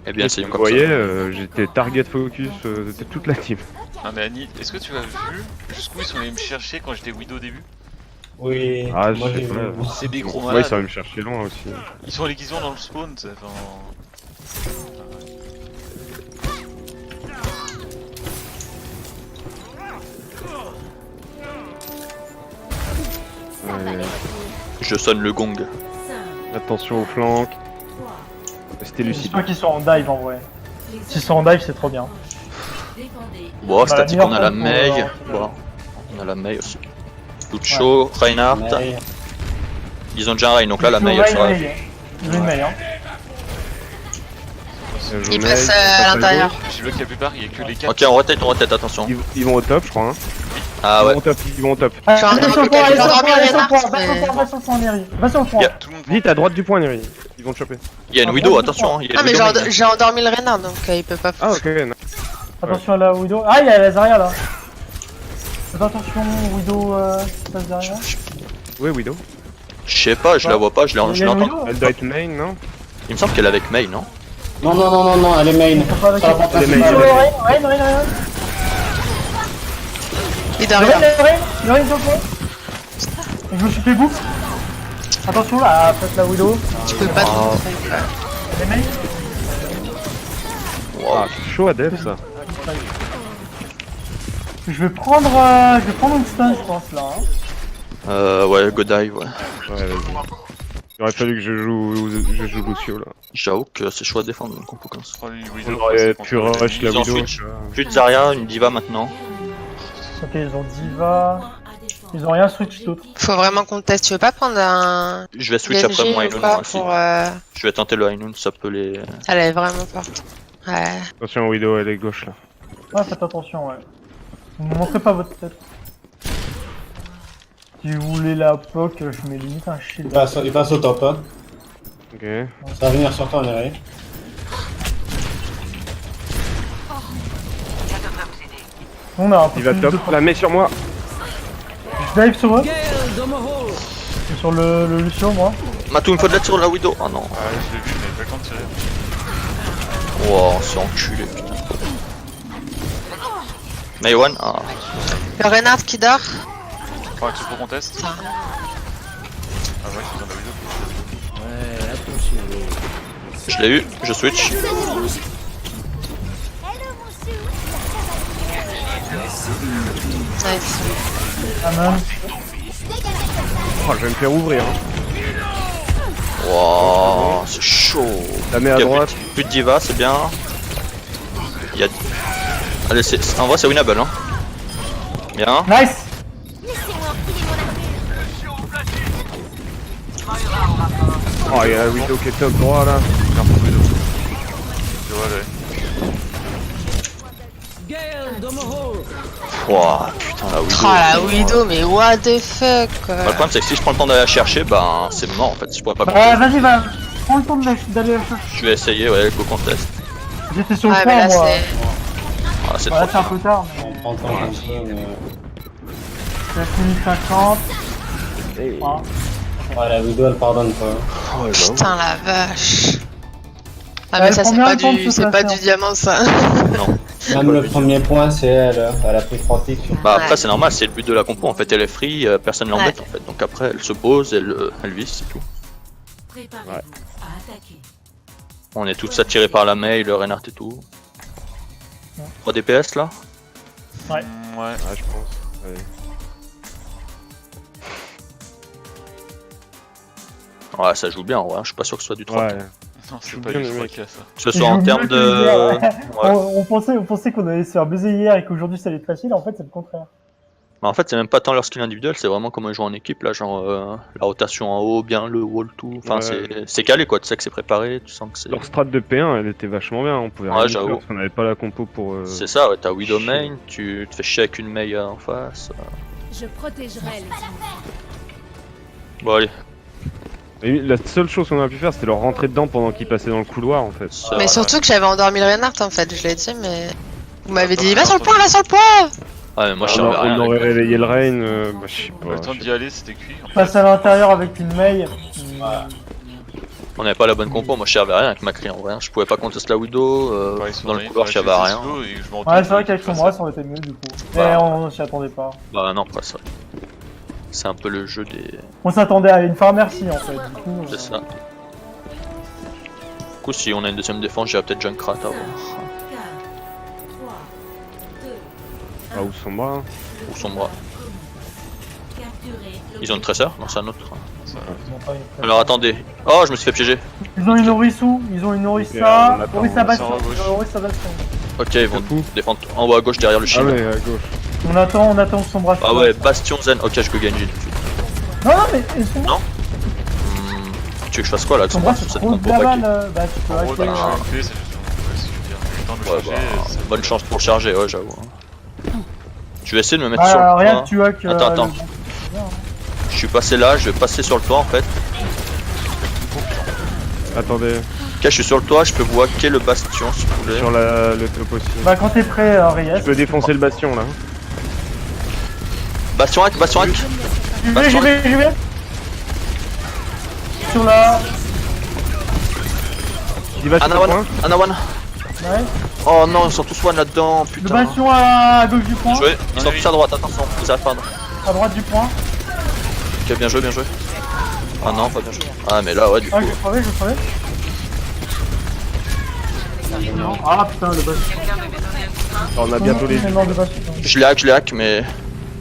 B: Eh bien, c'est
A: Vous
B: comme
A: voyez,
B: ça.
A: j'étais target focus de toute la team.
E: Non, mais Annie, est-ce que tu as vu jusqu'où ils sont allés me chercher quand j'étais Widow au début?
D: Oui,
A: Ah, je
D: moi
A: sais
D: j'ai
A: pas.
D: vu.
E: C'est des gros
A: Ouais,
E: malades.
A: ils sont allés me chercher loin aussi.
E: Ils sont allés qu'ils ont dans le spawn, t'sais, enfin...
A: Ouais.
B: Je sonne le gong.
A: Attention aux flancs. Restez lucide.
C: J'espère qu'ils sont en dive en vrai. S'ils sont en dive, c'est trop bien.
B: Bon,
C: Bah,
B: statique, on a la
C: meilleure
B: Mei.
C: compo,
B: Bon, on a la Mei aussi. Lucho, Reinhardt.
D: Mais-
B: Ils ont déjà un Rein, donc là, la Mei,
C: Mei,
B: elle sera.
C: Ils ont une Mei, hein.
F: Ils passent à l'intérieur.
E: J'ai bloqué la plupart, il y a que les 4.
B: Ok, on rotate, attention.
A: Ils vont au top, je crois. Hein.
B: Ah
A: Ils
B: ouais.
A: vont au top, ils vont au top.
C: Ah,
F: J'ai un
C: va sur le
F: avocat,
C: point,
F: je vais
C: va sur le
F: endormir
C: point,
F: les
C: va sur le point,
F: narcs,
C: va sur le point, va sur le point, Neri. Va sur le point.
B: Yeah.
E: Tout le monde
A: Vite à droite du point, Neri. Ils vont te choper.
B: Il y a une
C: Ah,
B: Widow,
C: bon,
B: attention. Il y a
F: Ah,
B: une
F: mais
B: Widow main.
F: j'ai endormi le renard donc il peut pas.
A: Ah, ok. Non.
C: Attention à la Widow. Ah, il y a la Zarya là. Faites attention, Widow passe derrière.
A: Ouais, Widow.
B: Je sais pas, je la vois pas, je
C: Il y a une
B: l'entends.
C: Widow.
A: Elle doit être main, non?
B: Il me semble qu'elle est avec Mei, non?
D: Non, elle est main.
C: Ils sont pas avec
D: Sur la porte
A: Elle est main.
D: principale.
C: Rein.
F: Il est derrière.
C: Rein sur le point. Et je me suis fait bouffe. Attention là, faites la Widow.
F: Tu peux pas trop.
C: Elle est main.
A: Ah, c'est chaud à def ça.
C: Je vais prendre une stun, je pense là. Hein.
B: Ouais, go dive, ouais.
A: Ouais, vas-y. Il aurait fallu que je joue Lucio là.
B: J'avoue que c'est chaud à défendre une compo comme ça.
E: prend une
A: On
E: Widow.
A: aurait pu rush la
B: Ils en
A: Widow.
B: switch. Plus de Zarya, une Diva maintenant.
C: Ok, ils ont Diva. Ils ont rien switch d'autre.
F: Faut vraiment qu'on teste. Tu veux pas prendre un
B: Je vais switch après mon
F: DNG ou
B: Ainun
F: quoi
B: aussi.
F: pour.
B: Je vais tenter le Ainun, ça peut les.
F: Elle est vraiment forte. Ouais.
A: Attention Widow, elle est gauche là.
C: Ouais, faites attention, ouais. Ne montrez pas votre tête. Si vous voulez la poke, je mets limite un shield.
D: Il passe au top, hein.
A: Ok.
D: Ça va venir sur toi, Neri.
C: On a un peu
A: Il va
C: plus
A: top.
C: de-
A: La mets sur moi.
C: Je dive sur eux. Et sur le Lucio, moi.
B: Matou, il me faut de l'aide sur la Widow. Ah non.
E: Ouais, je l'ai vu, mais pas le temps de tirer.
B: Wow, on s'est enculé, putain. Maywan, ah.
F: Le renard qui dort.
E: Faudra que tu peux qu'on teste.
F: Ça.
E: Ah ouais, c'est dans la Widow.
H: Ouais, attention.
B: Je l'ai eu, je switch.
F: Nice.
C: Amen.
A: Oh, je vais me faire ouvrir. Hein.
B: Wow, c'est chaud.
A: La mets à
B: Il y a
A: droite.
B: plus de Diva, c'est bien. Il y a... Allez, en vrai, c'est winnable, hein. Bien.
C: Nice.
A: Oh, il y a la Widow qui est top droit là.
E: Tu vois, là.
B: Wow, putain, la Widow.
F: Oh la Widow, mais what the fuck quoi.
B: Bah, le problème, c'est que si je prends le temps d'aller la chercher, ben c'est mort en fait. Je pourrais pas.
C: Vas-y, va. Prends le temps d'aller la chercher.
B: Je vais essayer, ouais, go contest.
C: J'étais sur le
F: Ouais,
C: point,
F: mais là
C: moi.
F: c'est.
B: Ah, c'est
C: Ouais, là,
B: trop.
C: c'est un peu tard,
D: On
C: mais.
D: prend le temps comme ça, mais...
C: C'est à 50. Ah.
D: Ouais, la Widow, elle pardonne pas.
F: Putain la vache. Ah
C: Elle
F: mais ça
C: prend
F: c'est
C: bien
F: pas
C: le temps de
F: du
C: se
F: c'est pas
C: placer,
F: du diamant ça.
B: Non.
D: Même le premier point, c'est elle. Elle a pris 3 tics.
B: Bah après,
F: Ouais.
B: c'est normal, c'est le but de la compo. En fait, elle est free, personne l'embête
F: Ouais.
B: en fait. Donc après, elle se pose, elle vise, c'est tout.
G: Préparez
A: Ouais.
G: à attaquer.
B: On est tous attirés par la mail, le Reinhardt et tout. 3 DPS là.
C: Ouais.
E: Ouais.
A: Ah, je pense. Ouais.
B: Ouais, ça joue bien, ouais. Je suis pas sûr que ce soit du 3.
A: Ouais.
E: Non, c'est
A: Joue
E: pas
A: bien,
E: du
A: le
E: 3
A: mec.
E: qu'il y a ça.
B: Que ce
C: Ils
B: soit en
C: jouent
B: termes
C: mieux que
B: de.
C: hier, ouais.
B: Ouais.
C: On pensait qu'on allait se faire baiser hier et qu'aujourd'hui ça allait être facile, en fait c'est le contraire.
B: Mais en fait, c'est même pas tant leur skill individuel, c'est vraiment comment ils jouent en équipe, là, genre la rotation en haut, bien le wall, tout. Enfin,
A: Ouais.
B: c'est calé quoi, tu sais que c'est préparé, tu sens que c'est.
A: Leur strat de P1, elle était vachement bien. On pouvait
B: Ouais,
A: rien
B: j'avoue.
A: faire parce qu'on avait pas la compo pour.
B: C'est ça, ouais, t'as Widow
A: chier.
B: main, tu te fais chier avec une Mei en face.
G: Je protégerai les innocents.
B: Bon, allez.
A: Et la seule chose qu'on a pu faire, c'était leur rentrer dedans pendant qu'ils passaient dans le couloir en fait.
B: Ça,
F: Mais surtout que j'avais endormi le Reinhardt en fait, je l'ai dit, mais. Vous m'avez dit,
E: Attends,
F: va sur le
E: attends.
F: point, va sur le point!
B: Ouais, mais moi je
A: on
B: servais à rien.
A: aurait
B: avec-
A: réveillé le Rain, bah je sais
E: On a le
A: pas.
E: temps
A: je sais
E: d'y aller, c'était cuit. En fait.
C: Passe à l'intérieur avec une mail.
B: On avait pas la bonne compo, moi je servais à rien avec Macri en vrai. Je pouvais pas contester la Widow,
E: Ouais, ils sont
B: dans le
E: allés,
B: couloir je servais à rien.
E: et je me retourne,
C: Ouais, c'est vrai qu'avec
E: je
C: son
E: fais
C: bras
E: ça.
C: ça aurait été mieux du coup.
B: Bah.
C: Mais on s'y attendait pas.
B: Bah non, pas ça. C'est un peu le jeu des.
C: On s'attendait à une Pharmercy en fait, du coup.
B: C'est ça. Du coup, si on a une deuxième défense, j'irai peut-être Junkrat avant.
G: 4, 3, 2,
A: pas. Ah, où sont bras.
B: Ou son bras.
G: capturez
B: Ils ont une tresseur? Non, c'est un autre.
C: Ils ont pas une-
B: Alors attendez. Oh, je me suis fait piéger.
C: Ils ont une Orisu, ils ont une
A: Ok,
C: Orisa,
A: on attend,
C: Orisa
A: on
C: Bastion.
E: sort à gauche.
C: Orisa Bastion.
B: Ok, ils vont
A: Fou.
B: défendre en haut à gauche derrière le
A: Ah
B: shield.
A: ouais, à gauche.
C: On attend son bras.
B: Ah ouais, Bastion Zen. Ok, je peux gagner tout de suite.
C: Non, non, mais ils sont
B: Non. Tu veux que je fasse quoi là avec
C: son
B: son
C: bras,
B: bras
C: c'est
B: cette
C: trop de
B: compo
C: la
B: paquet?
C: balle. Bah, tu peux
E: En gros,
C: rester.
E: là, je suis MP, c'est juste. Ouais, si je veux dire. Le temps de
B: Ouais,
E: charger,
B: bah,
E: c'est-
B: bonne chance pour charger, ouais, j'avoue. Je vais essayer de me mettre sur
C: Ah,
B: le
C: rien
B: toit.
C: que tu hack.
B: Attends. Je suis passé là, je vais passer sur le toit en fait.
A: Attendez,
B: Ok, je suis sur le toit, je peux vous hacker le bastion si vous voulez.
A: sur le top aussi.
C: Bah, quand t'es prêt, Reyes.
A: Je peux défoncer le bastion là.
B: Bastion hack, bastion hack.
C: J'y vais. Sur la.
A: Il va sur le
B: Anawan,
A: point.
B: Anawan.
C: Ouais.
B: Oh non, ils sont tous one là-dedans,
C: Le
B: putain.
C: bastion à gauche du point.
B: Bien joué, ils sont tous à droite, attention, vous allez perdre.
C: À droite du point.
B: Ok, bien joué, bien joué. Ah non, pas bien joué. Ah mais là, ouais, du coup.
C: Ah, je crevais. Ah putain, le bastion.
A: On a bientôt les.
C: C'est mort, le bastion.
B: Je l'ai hack, mais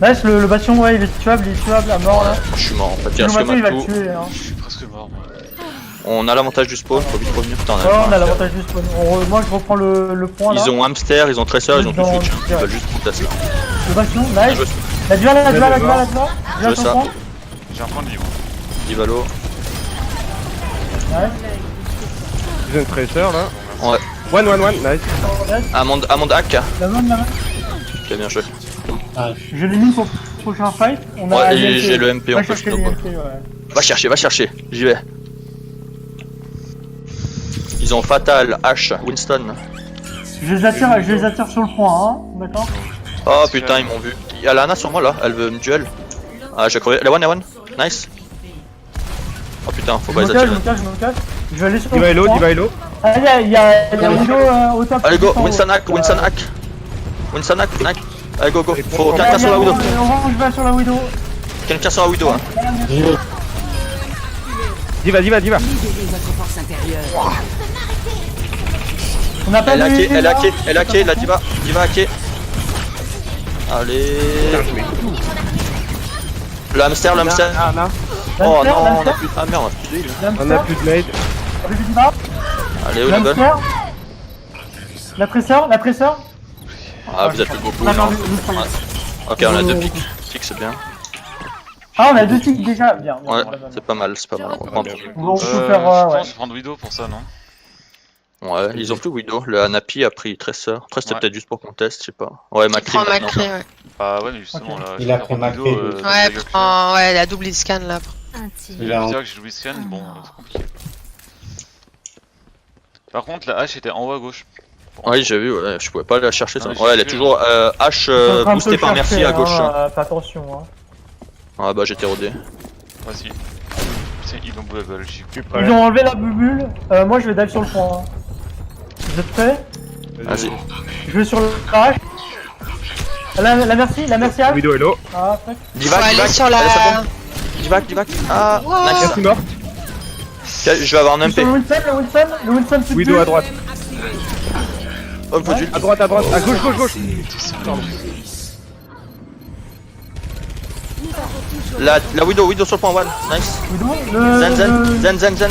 C: Nice, le bastion, ouais, il est tuable à mort là.
B: je suis mort en fait.
C: Le
B: Tiens, je
C: bastion, il va
B: fais
C: le
B: tout.
C: tuer. Hein.
E: Je suis presque mort. moi.
B: On a l'avantage du spawn, faut vite revenir. Putain,
C: Ouais, on a l'avantage du spawn. Moi, je reprends le point là.
B: Ils ont hamster, ils ont tracer, ils ont tout
C: Dans-
B: switch. Ils veulent juste contester là.
C: Le bastion,
B: Bien
C: nice.
B: joué,
C: La dual.
A: Je
B: je
C: Dual
B: ça.
C: ton point.
E: J'ai un point de vie, moi.
B: Divalo.
C: Nice.
A: Ils ont une tracer là.
B: Ouais.
A: One, nice.
B: Amond hack.
C: La main.
B: Ok, bien joué.
C: Je l'ai mis pour le prochain fight. On a
B: Ouais,
C: l'IMP.
B: j'ai le MP, on
C: Va
B: peut
C: chercher
B: stop.
C: l'IMP, ouais.
B: Va chercher, j'y vais. Ils ont Fatal, H, Winston.
C: Je les attire sur le point, hein. D'accord.
B: Oh putain, ils m'ont vu. Il y a Lana sur moi là, elle veut me duel. Ah, j'ai crevé. La one, nice. Oh putain, faut
C: Je
B: pas
C: me
B: les
C: cache,
B: attirer.
C: je me cache. Je vais aller sur
A: Diva
C: le
A: Hello,
C: point.
A: Diva Hello.
C: Ah, il y a Widow au top.
B: Allez go,
C: tout en haut.
B: Winston hack, Winston hack. Winston hack, nice. Allez go, go. Faut
C: Ah,
B: quelqu'un sur la Widow.
C: Orange va sur la Widow.
B: Quelqu'un sur la Widow. Hein.
A: Diva.
G: libérer votre force intérieure.
C: On a pas
B: Elle a
C: vu.
B: hacké, la Diva hacké. Allez. Le hamster. Oh non, on a plus. Ah merde, on a plus d'huile.
A: On a plus de nade.
B: Allez, où la bonne?
C: La presseur.
B: Ah, vous êtes plus beaucoup,
C: Ah,
B: non.
C: non,
B: Ok, on a deux pics. Pics, c'est bien.
C: Ah, on a deux ticks déjà. Bien.
B: Ouais,
C: bien.
B: c'est pas mal, c'est pas mal. On prend-
C: On peut faire.
E: Je
C: Ouais.
E: pense prendre Widow pour ça, non?
B: Ouais, ils ont plus Widow. Le Hanapi a pris Tracer. Après, c'était
E: Ouais.
B: peut-être juste pour qu'on teste, je sais pas. Ouais, Macri
F: Prends
B: maintenant.
F: Macri, ouais.
E: Ah ouais, mais justement
C: Ok.
E: là.
D: Il
E: je
D: a
E: vais
D: pris
E: prendre
D: Macri,
E: Widow,
D: lui.
E: dans
F: Ouais,
E: la gueule.
F: prends la double scan là.
E: Je
D: Il a un-
E: dire que j'ai double scan, bon, c'est compliqué. Par contre, la hache était en haut à gauche.
B: Oui, j'ai vu, ouais, je pouvais pas la chercher ça.
E: Ah, mais
B: Ouais, elle est
E: j'ai
B: toujours H
C: Ils sont en train de
B: boostée
C: te
B: par Merci
C: chercher,
B: à gauche.
C: hein, fais attention. Hein.
B: Ah bah j'étais rodé.
E: Vas-y. Tiens, ils ont boué la balle, j'y coupe.
C: Ils ont enlevé la bubule. Moi, je vais dalle sur le point. Hein. Vous êtes prêts?
B: Vas-y.
C: Je vais sur le barrage. La merci Al.
A: Widow Hello.
C: Ah, prêt.
F: Faut
B: Divac,
F: aller sur
B: allez,
F: la.
B: ça tombe. Divac. Ah, nice.
A: Merci morte.
B: Ok, je vais avoir un MP.
C: Sur le Wilson, plus de
A: Widow
C: bulle.
A: à droite.
B: Oh, faut du-
A: À droite. À gauche.
B: La Widow sur le point, one. Nice.
C: Widow,
B: Zen.
C: le zen,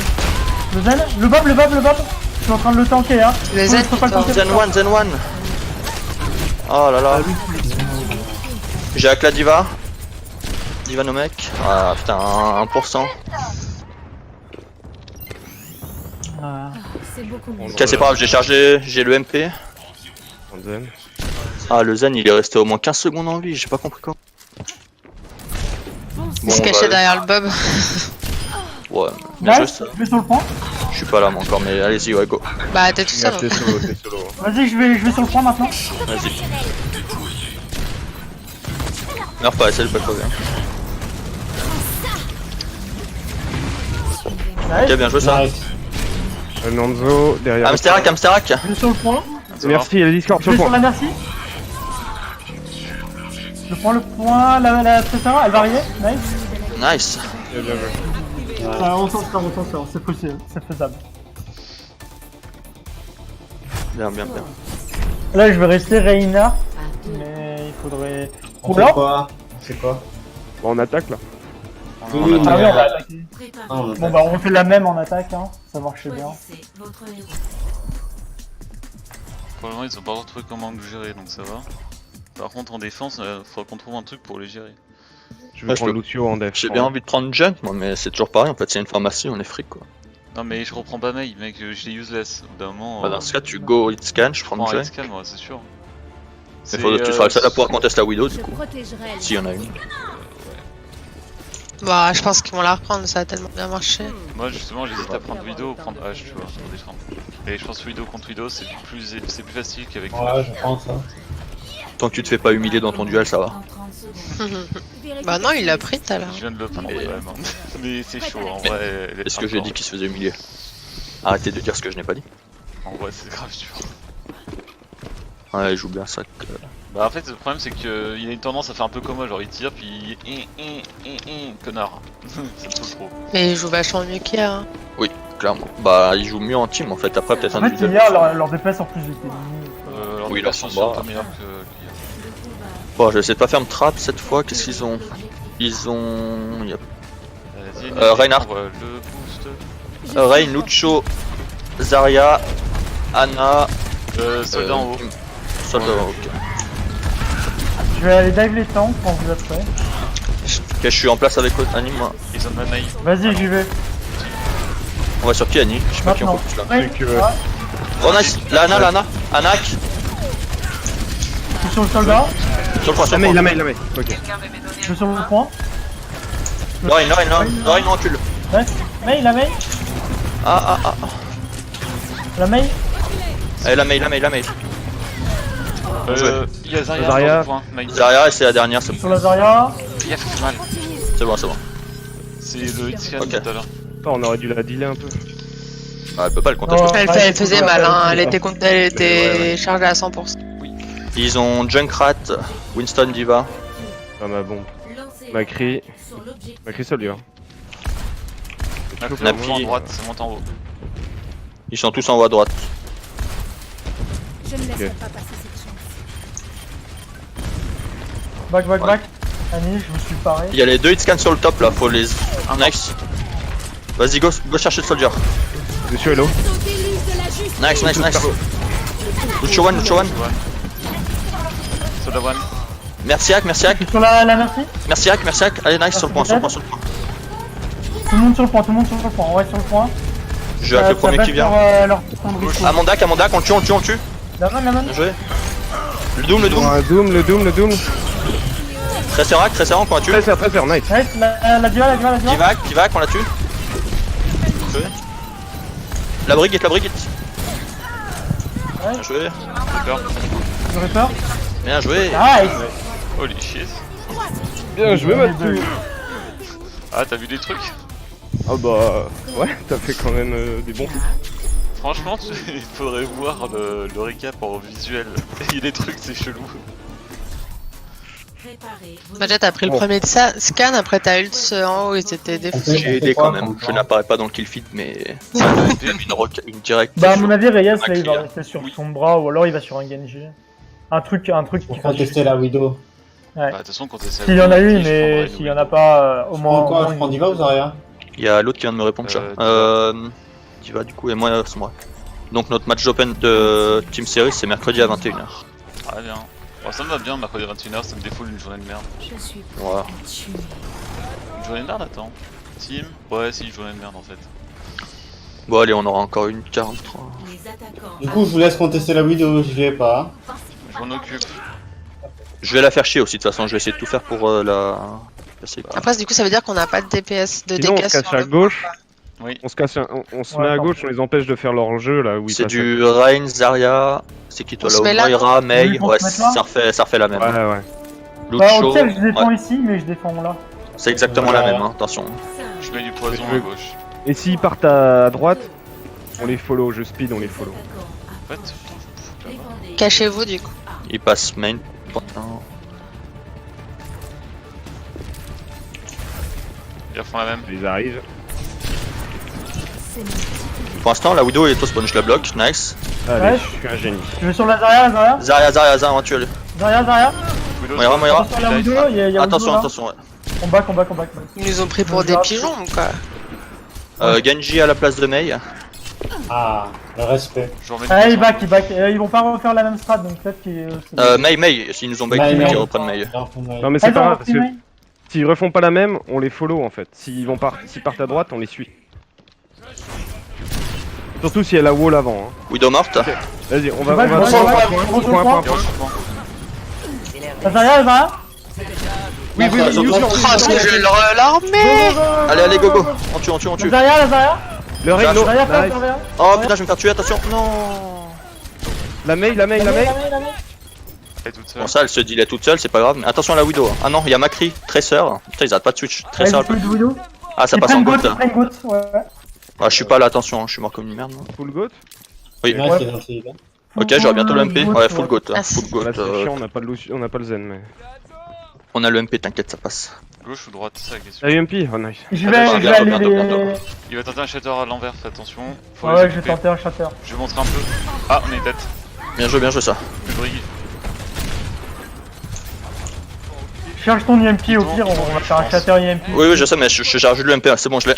C: le bob. Je suis en train de le tanker, hein.
F: Le zen,
C: Faut pas le tanker.
B: Zen one. Oh là là. J'ai hack la diva. Diva no mec. Ah putain, 1%.
C: Ah.
G: C'est beaucoup mieux.
B: Ok, c'est pas grave, j'ai chargé, j'ai le MP.
A: En zen.
B: Ah, le Zen il est resté au moins 15 secondes en vie, j'ai pas compris quand.
F: Il se cachait derrière le bob.
B: Ouais, mais
C: Nice,
B: juste,
C: je vais sur le point.
B: je suis pas là moi encore, mais allez-y, ouais, go.
F: Bah, t'es tout seul.
A: T'es solo, t'es solo.
C: Vas-y, je vais sur le point maintenant.
B: Vas-y. Meurs pas, essaie de pas crever.
C: Nice.
B: Ok, bien joué ça.
D: Nice.
A: Nanzo derrière.
B: Amsterac.
C: Je vais sur le point.
A: Merci, il y a Discord
C: Je
A: sur
C: vais
A: le
C: sur
A: point.
C: la merci. Je prends le point, la Tessa, elle va arriver. Nice.
B: Nice.
A: Bien joué.
C: Ça, on s'en sort, c'est possible, c'est faisable.
B: Bien.
C: Là, je vais rester Reinhardt, mais il faudrait.
D: On
C: Ou
D: fait
C: là
D: quoi? C'est quoi?
A: Bon, on attaque là.
D: Oui,
B: On
D: oui,
B: attaque.
C: Ah oui, on va
D: mais
C: attaquer.
G: Préparez.
D: on
C: Bon
D: attaque.
C: bah, on fait la même en attaque, hein. Ça marche bien.
G: Choisissez votre héros.
E: Pour le moment, ils ont pas retrouvé comment nous gérer, donc ça va. Par contre, en défense, faudra qu'on trouve un truc pour les gérer.
A: Je vais
B: Ouais, je
A: prendre
B: peux-
A: Lucio en def.
B: J'ai bien envie de prendre Junk, moi, mais c'est toujours pareil. En fait, c'est une pharmacie, on est fric quoi.
E: Non, mais je reprends pas Mei, mec, je l'ai useless. Au bout d'un moment,
B: Bah, dans ce cas, tu go hit scan, je prends
E: prends
B: Junk.
E: Red Scan, moi, c'est sûr.
B: Mais tu seras le seul à pouvoir contester la Widow
G: Je
B: du coup.
G: protégerai les
B: S'il y en a une.
F: Bah, je pense qu'ils vont la reprendre, ça a tellement bien marché.
E: Moi, justement, j'hésite à prendre Widow ou prendre H, tu vois, pour défendre. Et je pense que Widow contre Widow, c'est plus facile qu'avec
D: Ouais, je pense. Hein.
B: Tant que tu te fais pas humilier dans ton duel, ça va.
G: en 30 secondes.
F: Bah non, il l'a pris tout à l'heure.
E: Je viens de le prendre,
B: Mais-
E: vraiment. Mais c'est chaud, en vrai. elle est
B: Est-ce que j'ai
E: hardcore.
B: dit qu'il se faisait humilier? Arrêtez de dire ce que je n'ai pas dit.
E: En vrai, c'est grave dur.
B: Ouais, il joue bien ça.
E: Bah en fait le problème c'est qu'il a une tendance à faire un peu comme moi, genre il tire puis connard. Ça me saoule trop.
F: Mais il joue vachement mieux qu'hier. Hein.
B: Clairement. Bah, il joue mieux en team en fait. Après, peut-être
C: En fait,
B: individuel.
C: hier, leur DPS en plus était mis.
E: Leur
B: Oui, leur
E: version
B: combat.
E: c'est un peu meilleur que hier.
B: Bon, je vais essayer de pas faire me trap cette fois. Qu'est-ce qu'ils ont? Ils ont. Y a...
E: Vas-y,
B: Reinhardt.
E: on voit le boost.
B: Rain, Lucio, Zarya, Anna.
E: Soldat en haut.
B: Soldat en haut, ok.
C: Je vais aller dive les tanks quand vous êtes prêts.
B: Ok, je suis en place avec l'autre Annie, moi.
E: Ils ont de Manaï.
C: Vas-y, j'y vais.
B: On va sur qui, Annie? Je sais pas qui on
C: Maintenant.
B: focus là.
C: Ouais,
A: que tu veux.
C: ouais.
B: Oh, nice! La Anna, Anak!
C: Je suis sur le soldat.
B: Sur le point, sur
A: La
B: le
A: main,
B: point.
A: la main. Ok.
C: Je suis sur le point.
B: Lorraine, recule.
C: Ouais. Mei, la Mei.
B: Ah.
C: La Mei.
B: Allez, la mail.
E: Il y a Zarya
A: Zarya.
E: dans le point. Main.
B: Zarya, et c'est la dernière, c'est
C: Sur la Zarya.
E: Il a fait mal.
B: bon.
E: C'est le hit scan
B: Ok.
E: tout à l'heure.
A: On aurait dû la dealer un peu.
B: Ah, elle peut pas le contester.
C: Oh.
F: Elle faisait mal, hein. Elle était,
B: Ouais, ouais.
F: chargée à 100%.
B: Ils ont Junkrat, Winston Diva.
A: Pas ma bombe.
G: Lancez
A: Macri.
G: sur l'objectif.
A: Macri seul, lui. Hein.
E: Napi
B: Napi.
E: en droite, ça monte en haut.
B: Ils sont tous en haut à droite.
G: Je ne laisserai
A: Ok.
G: pas passer cette chance.
C: Back. Annie, je me suis paré.
B: Il y a les deux hitscans sur le top là, faut les. Nice. Vas-y, go chercher le soldier.
A: Lucio hello.
B: Nice. Lucio one.
E: Soldat one.
B: Merci Hack.
C: Sur la merci.
B: Merci Hack. Allez, nice, sur le point.
C: Tout le monde sur le point. Ouais, sur le point.
B: Je hack le premier qui vient.
C: Leur point de risque.
B: Amandak, on le tue.
C: La main.
B: Bien joué. Le doom.
A: Le Doom.
B: Très serrant, qu'on a tué.
A: Très fort, nice.
C: Nice, la diva.
B: Divac, on l'a tué. Bien joué. La brigade. Bien joué.
E: D'accord.
C: J'aurais peur.
B: Bien joué.
C: Nice.
E: Holy shit.
A: Bien joué, Mathieu.
E: Ah, t'as vu des trucs?
A: Ah bah. Ouais, t'as fait quand même des bons coups.
E: Franchement, il faudrait voir le récap en visuel. Il y a des trucs, c'est chelou.
G: Préparez vos
F: Bah, déjà, t'as pris le
A: Bon.
F: premier scan, après t'as ult en haut, ils étaient défoncés.
B: J'ai aidé quand même. Je n'apparais pas dans le kill feed, mais. une directe.
C: Bah, à mon avis, Reyes, là, il va
B: Macri,
C: rester sur
E: Oui.
C: son bras ou alors il va sur un Genji. Un truc qui
D: Pour contester la Widow.
E: Bah, de toute façon, quand t'es
C: S'il y en a une, mais s'il y en a pas, au moins.
D: Pourquoi je prends Diva ou Zarya?
B: Il y a l'autre qui vient de me répondre, chat. Diva du coup, et moi, c'est moi. Donc notre match d'Open de Team Series, c'est mercredi à 21h.
E: Ah, bien. Bon, ça me va bien, mercredi 21h, ça me défoule une journée de merde.
G: Je suis
B: Voilà.
G: tué.
E: Une journée de merde, attends. Team? Ouais, si, une journée de merde en fait.
B: Bon, allez, on aura encore une 43.
G: Les attaquants.
D: Du coup, je vous laisse contester la Widow, j'y vais pas.
E: Je m'en occupe.
B: Je vais la faire chier aussi, de toute façon, je vais essayer de tout faire pour la passer.
F: Après, du coup, ça veut dire qu'on n'a pas de DPS, de
A: Sinon, on
F: dégâts
A: se cache
F: sur
A: à
F: le
A: gauche.
E: Oui.
A: On se casse, on se
C: Ouais,
A: met à
C: pardon.
A: gauche, on les empêche de faire leur jeu là où ils
B: C'est
A: passent.
B: du Reign, Zarya, c'est qui toi
F: On se
B: là?
F: met là,
B: Moira, Mei,
C: Oui, on
B: ouais,
C: se met là.
B: ça refait la même.
A: Ouais, ouais.
C: Bah,
B: Lucio,
C: au pire, je défends
B: ouais,
C: ici, mais je défends là.
B: c'est exactement la même, hein, attention.
E: Je mets du poison
A: Je-
E: à gauche.
A: Et s'ils partent à droite, on les follow, je speed, on les follow.
E: En fait, putain, je me fous de là-bas.
G: Défendez.
F: Cachez-vous, du coup.
B: Il passe main. Putain.
E: Ils refont la même.
A: Ils arrivent.
G: C'est mon petit
B: Pour l'instant, la Widow est au spawn, je la bloque, nice.
A: Allez,
C: Ouais.
A: je suis un génie.
C: Tu veux sur la Zarya, Zarya?
B: Zarya, on va tuer.
C: Zarya?
E: Widow,
B: Moira, Moira.
C: Attention à la Widow, il y a
B: Attention,
C: Widow, là.
B: attention, ouais.
C: On back.
F: Ils nous ont pris pour des pigeons, quoi.
B: Genji à la place de Mei.
D: Ah, le respect.
E: Je vous remets du
C: Ah, ils
E: poison.
C: back. Ils vont pas refaire la même strat, donc peut-être qu'ils. c'est-
B: Mei, s'ils nous ont backé,
D: Mei.
B: ils reprennent Mei.
A: Non mais
C: Ah,
A: c'est
C: ils
A: pas
C: ont
A: grave, parce que
C: repris,
A: s'ils refont pas la même, on les follow en fait. S'ils partent à droite, on les suit. Surtout si elle a wall avant. Hein.
B: Widow morte.
A: Vas-y, on
C: Je
A: va.
C: back,
A: On va
C: je back.
A: point.
E: Et rechauffement.
C: La Zarya?
A: Oui, oui, oui,
F: Oh, ce que je le l'armée.
B: Allez, go. On tue.
C: La Zarya?
A: Le Reino.
C: Zarya,
A: Nice.
C: Zarya.
B: Oh putain, je vais me faire tuer, attention. Non.
A: La Mei.
C: La Mei.
E: Elle est toute seule.
B: Bon, ça, elle se delay toute seule, c'est pas grave. Mais attention à la Widow. Ah non, il y a Macri, Tracer. Putain, ils arrêtent pas de switch. Tracer. Ah, ça passe en goutte.
C: Ils prennent goutte, ouais.
B: Ah, je suis pas là, attention, je suis mort comme une merde. moi.
A: Full goat.
B: Oui.
D: Ouais, c'est gentil, là.
B: Ok, j'aurai bientôt le MP. Ouais, full goat.
F: Ah,
B: Full
A: Là
B: goat.
A: c'est chiant, on n'a pas le zen mais.
B: On a le MP, t'inquiète, ça passe.
E: Gauche ou droite, c'est ça la question.
A: La UMP, oh nice.
C: Je
B: Ah,
C: vais
B: bientôt,
C: aller
B: bientôt,
C: les.
B: bientôt.
E: Il va tenter un shatter à l'envers, fais attention. Faut
C: Ouais,
E: les
C: je vais
E: occuper.
C: tenter un shatter.
E: Je vais montrer un peu. Ah, on est dead.
B: Bien joué ça.
E: Je brille.
C: Charge ton UMP au pire, on va faire un shatter UMP.
B: Oui, je sais, mais je charge le MP, c'est bon, je l'ai.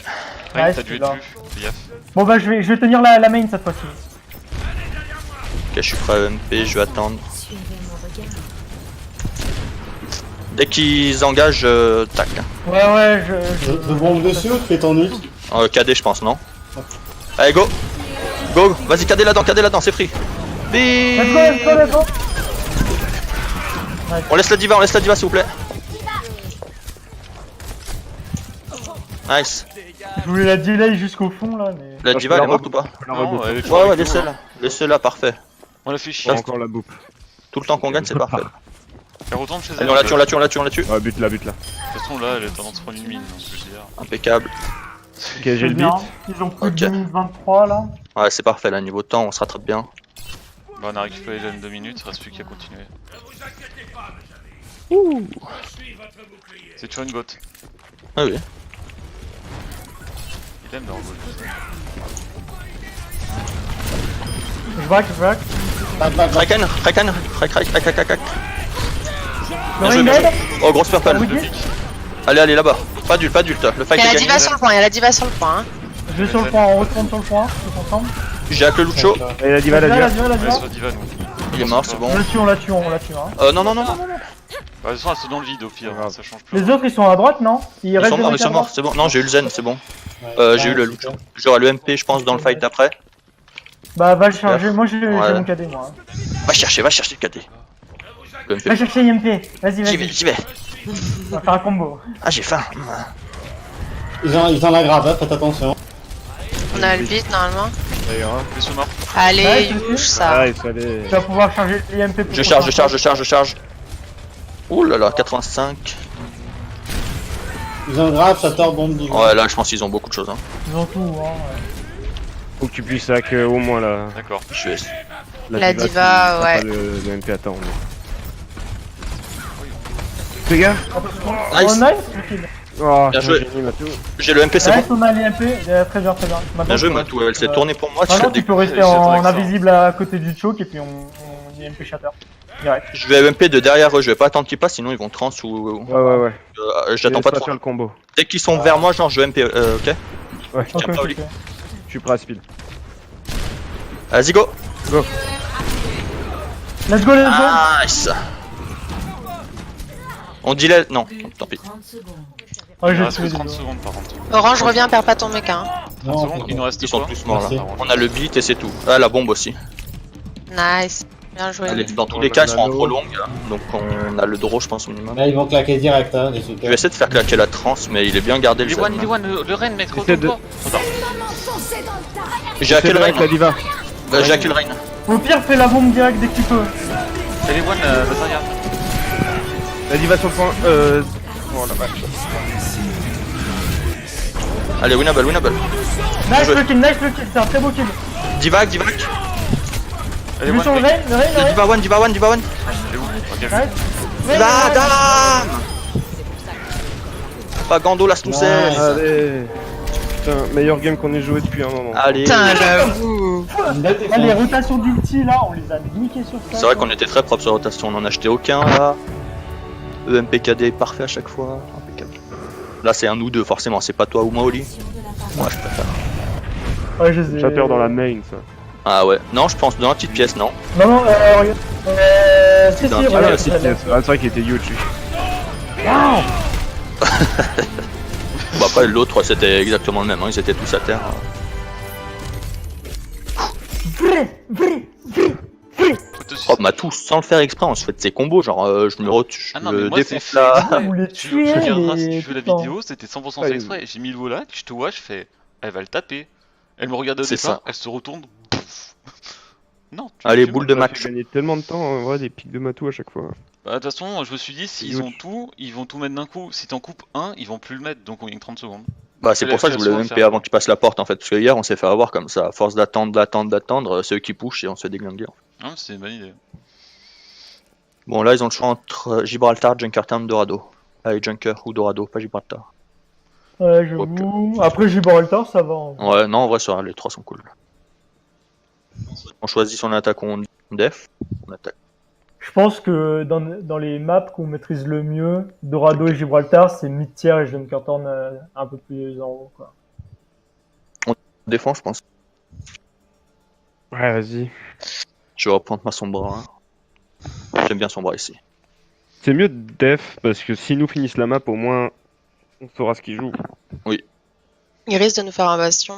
E: Reign,
C: Nice,
E: t'as dû
C: là.
E: être vu. Fais gaffe.
C: Bon bah je vais tenir la main cette fois-ci.
B: Ok, je suis prêt à MP, je vais attendre.
G: suivez mon regard.
B: Dès qu'ils engagent, tac.
C: Ouais,
D: Je bombe dessus ou tu fais ton ult?
B: KD, je pense, non? Allez, go! Go! Vas-y, KD là-dedans, c'est free!
C: Let's go.
B: On laisse la diva, s'il vous plaît. Nice.
C: Je voulais la delay jusqu'au fond là, mais.
B: La diva, elle est morte ou pas?
E: Non, elle est toujours
B: Ouais,
E: avec nous.
B: laissez-la, parfait.
E: On l'a fait chier.
A: Pas encore la boupe.
B: Tout le temps qu'on gagne, c'est parfait.
E: Elle retourne chez elle.
B: Allez, on la tue.
A: Ouais, bute là.
E: De toute façon, là, elle est tendance à prendre une mine, donc je veux dire.
B: Impeccable.
A: Ok, j'ai le beat.
C: bien. Ils ont plus de
B: Ok.
C: 2023 là.
B: Ouais, c'est parfait, là, niveau temps, on se rattrape bien.
E: Bah, on a récupéré les 2 minutes, reste plus qu'à continuer. C'est toujours une gote.
B: Ah oui.
E: Il aime leur goat.
C: Je back.
B: Rakan.
C: Le
B: joué,
C: ring
B: bien
C: dead.
B: Oh, grosse purple.
C: Wiki.
B: Allez, là-bas. Pas d'ult, le fight
F: Il y a
B: est
F: la diva
B: gagné.
F: sur le point, il y a la diva sur le point. Hein.
C: Je vais sur le point, on retourne sur le point, tous ensemble.
B: J'ai hack le Lucho.
A: Et la diva.
E: Ouais, sur Diva, nous.
B: Il est mort, c'est bon.
C: On la tue, hein.
B: Non.
E: Bah, de toute façon, elles sont dans le vide au pire, ça change plus.
C: Les autres ils sont à droite, non?
B: Ils sont morts, c'est bon. Non, j'ai eu le zen, c'est bon.
D: Ouais,
B: J'ai eu le Lucho. J'aurai le MP, je pense, dans le fight après.
C: Bah va le charger, moi j'ai
B: Ouais.
C: mon KD moi.
B: Va chercher le KD. Le MP.
C: Va chercher IMP, vas-y.
B: J'y vais.
C: On va faire un combo.
B: Ah, j'ai faim.
D: Ils ont la grave, hein, faites attention.
F: On a le beat normalement.
E: Ils sont morts.
F: Allez,
C: Ouais,
F: bouge ça.
A: Ah, il fallait.
C: Tu vas pouvoir charger l'IMP pour.
B: Je charge. Ouh là là, 85.
D: Ils ont grave, ça tord bombe diva.
B: Ouais, là, je pense qu'ils ont beaucoup de choses. Hein.
C: Ils ont tout, hein.
A: Faut que tu puisses hack au moins la.
E: D'accord.
B: Je vais.
F: La diva,
A: si t'as
F: ouais.
A: pas le MP à temps. Fais gaffe.
B: Nice.
C: Oh, nice, tranquille.
A: Oh,
B: Bien joué.
A: génie, Matou.
B: J'ai le MP, c'est
C: Nice,
B: bon.
C: on a l'IMP, très bien.
B: Bien joué, Matou. Elle s'est tournée pour moi.
C: Maintenant, tu peux rester
E: c'est
C: en
E: très
C: invisible à côté du choke et puis on IMP shatter. Direct.
B: Je vais MP de derrière eux, je vais pas attendre qu'ils passent, sinon ils vont trans ou.
A: Ouais.
B: J'attends pas trop.
A: faire le combo.
B: Dès qu'ils sont vers moi, genre je vais MP, ok.
A: Ouais,
C: Ok,
B: Tiens pas, Oli.
A: je suis prêt à speed.
B: Vas-y, go!
C: Let's go, let's go.
B: Nice! On dit les. Non, tant pis.
G: 30 secondes.
C: Oh,
E: Il
C: j'ai
E: nous reste
C: tué
E: que 30
C: des gens.
E: secondes par contre.
F: Orange, reviens, perds pas ton méca. Hein.
E: 30 secondes, il nous reste
B: Ils sont
E: quoi?
B: tous morts là.
D: Merci.
B: On a le beat et c'est tout. Ah, la bombe aussi.
F: Nice. Bien joué.
B: Allez, dans tous
A: On
B: les
A: a
B: cas, elles sont en
A: nano.
B: trop longues, donc on a le draw, je pense, minimum.
D: Là, ils vont claquer direct, hein, les
B: Je vais
D: super.
B: essayer de faire claquer la trans, mais il est bien gardé le
E: Il est one,
B: zen.
E: il est one, le Ren, mec,
A: Essaie de-
E: retourne-toi.
B: J'ai hacké le
A: avec la
B: rain.
A: diva.
B: J'ai hacké le rain.
C: Au pire, fais la bombe direct dès que tu peux.
E: Elle est one, Vasaria.
A: La diva sur le point. Oh la vache.
B: Allez, winnable.
C: Nice
B: joué.
C: le kill, c'est un très beau kill.
B: Divac.
E: Elle est
C: Lui
E: one,
C: sur le
E: mec.
C: rain, le rain.
B: Diva one.
E: Elle est où? Ok.
C: Nice.
B: La dame! Pas Gando, la Stoussel.
A: Allez. Putain, meilleur game qu'on ait joué depuis un moment.
B: Allez.
F: Putain, j'avoue.
C: Ah, les rotations d'ulti là, on les a niquées sur ça.
B: C'est vrai qu'on était très propre sur rotation, on en a acheté aucun là. EMPKD parfait à chaque fois. Impeccable. Là c'est un ou deux forcément, c'est pas toi ou moi Oli. Moi je préfère.
C: Ouais, je les ai.
A: Chatter dans la main, ça.
B: Ah ouais, non je pense dans la petite pièce non.
C: Non, regarde. Si,
B: Dans-
C: si,
B: Ah,
C: regarde.
B: là,
A: c'est vrai qu'il était huge. lui.
B: Bah après l'autre c'était exactement le même, hein. Ils étaient tous à terre. Oh bah tous, sans le faire exprès, on se fait de ces combos, genre je me
E: Ah non, mais moi c'est
B: défonce
E: fait.
B: là.
C: Ah, vous les
E: Tu
C: tuez,
E: regarderas si
C: les
E: tu veux la
C: putains.
E: vidéo, c'était 100%
A: Ouais,
E: fait exprès. J'ai mis le là, je te vois, je fais. Elle va le taper. Elle me regarde au
B: C'est
E: départ,
B: ça.
E: elle se retourne. Pouf. Non,
B: Allez,
E: tu
B: boule de
A: Ça
B: match.
A: fait gagner tellement de temps, en vrai, des pics de matou à chaque fois.
E: Bah, de toute façon, je me suis dit, s'ils ont tout, ils vont tout mettre d'un coup. Si t'en coupes un, ils vont plus le mettre, donc on gagne 30 secondes.
B: Bah c'est pour ça que je voulais MP avant qu'il passe la porte en fait, parce que hier on s'est fait avoir comme ça, à force d'attendre, c'est eux qui pushent et on se fait déglinguer.
E: Ah, c'est une bonne idée.
B: Bon là ils ont le choix entre Gibraltar, Junkertown, Dorado. Allez Junker ou Dorado, pas Gibraltar.
C: Ouais, j'avoue. Après, Gibraltar, ça va. Hein.
B: Ouais non en vrai ça, les trois sont cool. On choisit son attaque ou on def, on attaque.
C: Je pense que dans les maps qu'on maîtrise le mieux, Dorado et Gibraltar, c'est mid-tier et Junkertown un peu plus en haut, quoi.
B: Défend je pense.
A: Ouais, vas-y.
B: Je vais reprendre ma sombra. J'aime bien sombra ici.
A: C'est mieux def, parce que si nous finissent la map, au moins, on saura ce qu'ils jouent.
F: Il risque de nous faire un bastion.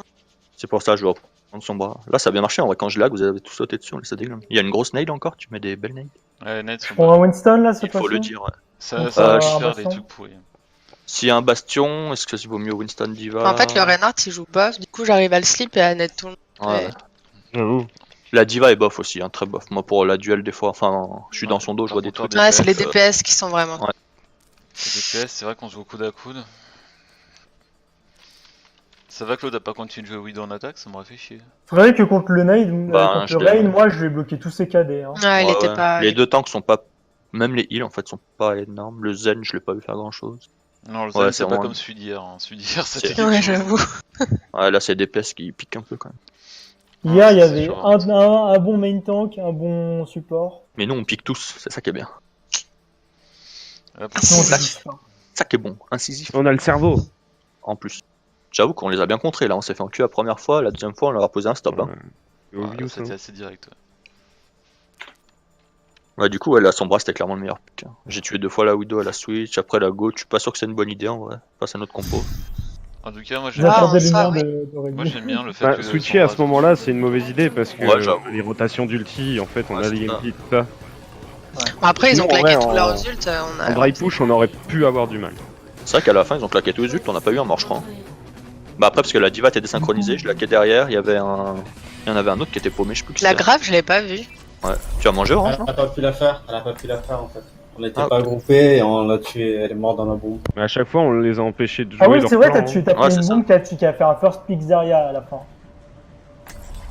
B: C'est pour ça que je vais reprendre sombra. Là ça a bien marché en vrai, quand je lag vous avez tout sauté dessus, on laisse ça déglingue. Il y a une grosse nade encore, tu mets des belles nades.
E: Ouais, net, sont
C: Pour un Winston, là, cette
B: Il faut
C: fois-ci
B: le dire. Ouais.
E: ça
C: Donc,
E: va
C: un
E: faire des
C: bastion.
E: trucs pourris.
B: S'il y a un bastion, est-ce que ça vaut mieux Winston Diva?
F: En fait, le Reinhardt il joue bof, du coup j'arrive à le slip et à net tout le monde.
B: Ouais.
A: J'avoue.
B: La diva est bof aussi, hein, très bof. Moi pour la duel des fois, enfin je suis dans son dos, je vois des trucs.
F: Ouais, c'est les
B: DPS,
F: DPS qui sont vraiment.
B: Ouais.
E: Les DPS, c'est vrai qu'on joue au coude à coude. Ça va que l'autre a pas continué de jouer Widow en attaque, ça m'aurait fait chier.
C: C'est vrai que contre le Nade,
B: Bah,
C: contre
B: je
C: le
B: l'ai-
C: Rain, moi, je vais bloquer tous ces KD. Hein.
F: Ouais, il
B: Ouais,
F: était
B: ouais.
F: pas.
B: Les deux tanks sont pas. Même les heals en fait sont pas énormes. Le Zen, je l'ai pas vu faire grand chose.
E: Non, le
B: Ouais,
E: Zen,
B: c'est
E: c'est pas
B: vraiment-
E: comme celui d'hier. Hein. Celui d'hier, c'était.
B: C'est-
F: Ouais, j'avoue.
B: Ouais, là c'est DPS qui piquent un peu quand même.
C: Hier, il y
E: c'est
C: avait
E: sûr.
C: un bon main tank, un bon support.
B: Mais nous on pique tous, c'est ça qui est bien.
E: Hop.
C: Non,
B: ça,
C: je dis pas.
B: ça qui est bon, incisif
A: On a le cerveau.
B: en plus. J'avoue qu'on les a bien contrés là, on s'est fait enculer la première fois, la deuxième fois on leur a posé un stop. Hein.
A: Au
E: Ouais,
A: view, ça.
E: c'était assez direct.
B: Ouais, du coup, ouais, la Sombra c'était clairement le meilleur pick. Hein. J'ai tué 2 fois la Widow à la Switch, après la Go, je suis pas sûr que c'est une bonne idée en vrai, face à notre compo.
E: En tout cas, moi
C: Vous
E: j'aime
F: Ah,
C: attendez
F: ça,
C: l'humeur
F: oui.
C: de Reddy.
E: moi, j'aime bien le fait
A: Bah,
E: que.
A: switcher à ce moment-là, c'est une mauvaise idée parce que
B: Ouais, j'avoue.
A: les rotations d'ulti, en fait, on
B: Ouais,
A: a
B: c'est
A: les
B: ça.
A: ulti, tout ça.
F: Bon, après, ils ont
A: Nous, en
F: claqué
A: vrai,
F: tous
A: en-
F: leurs ults. On
A: En
F: a...
A: dry push, on aurait pu avoir du mal.
B: C'est vrai qu'à la fin ils ont claqué tous les ults, on n'a pas eu un mort je crois. Bah après parce que la diva était désynchronisée, je laquais derrière, il y avait un. Il y en avait un autre qui était paumé, je sais plus qui
F: La
B: c'était.
F: grave, je l'ai pas vue.
B: Ouais. Tu as mangé orange
D: Elle
B: non
D: a pas pu la faire, elle a pas pu la faire en fait. On n'était
B: Ah,
D: pas groupés et on l'a tué, elle est morte dans la bombe.
A: Mais à chaque fois, on les a empêchés de jouer
C: Ah oui,
A: leur
C: c'est vrai,
A: plan,
C: t'as
A: hein.
C: pris
B: Ouais, c'est
C: une
B: ça.
C: bombe qui a fait un first pick Zarya à la fin.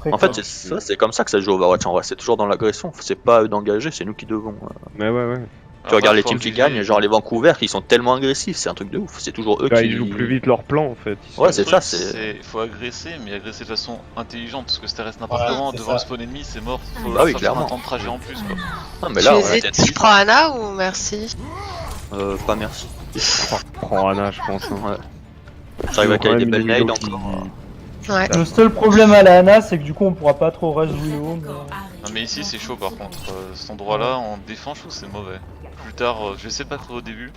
C: Très
B: En fait
C: cool.
B: c'est ça, c'est comme ça que ça se joue Overwatch en vrai, c'est toujours dans l'agression, c'est pas eux d'engager, c'est nous qui devons.
A: Mais ouais, ouais.
B: Tu regardes les
E: faut
B: teams qui
E: abuser.
B: gagnent, genre les Vancouver, ils sont tellement agressifs, c'est un truc de ouf. C'est toujours eux
A: Bah,
B: qui
A: ils jouent plus vite leur plan en fait.
B: Ouais,
E: Le
B: c'est
E: truc,
B: ça, c'est.
E: Faut agresser, mais agresser de façon intelligente, parce que si tu restes n'importe
D: Ouais,
E: comment
D: c'est
E: devant
D: ça.
E: le spawn ennemi, c'est mort. Faut
B: Bah oui,
E: faire
B: clairement.
E: un temps de trajet en plus, quoi.
B: Non, mais là,
F: Tu
B: on a
F: hésites,
B: été
F: je prends Anna ou merci?
B: Pas merci.
A: Prends Anna, je pense. Hein.
B: Ouais. J'arrive à caler des belles nades
A: qui-
B: encore.
F: Ouais.
C: Le seul problème à la Ana, c'est que du coup, on pourra pas trop reste Willow. Mais...
E: Non, mais ici c'est chaud par contre. Cet endroit-là, en défense, je trouve que c'est mauvais. Plus tard, je vais essayer de pas trop au début.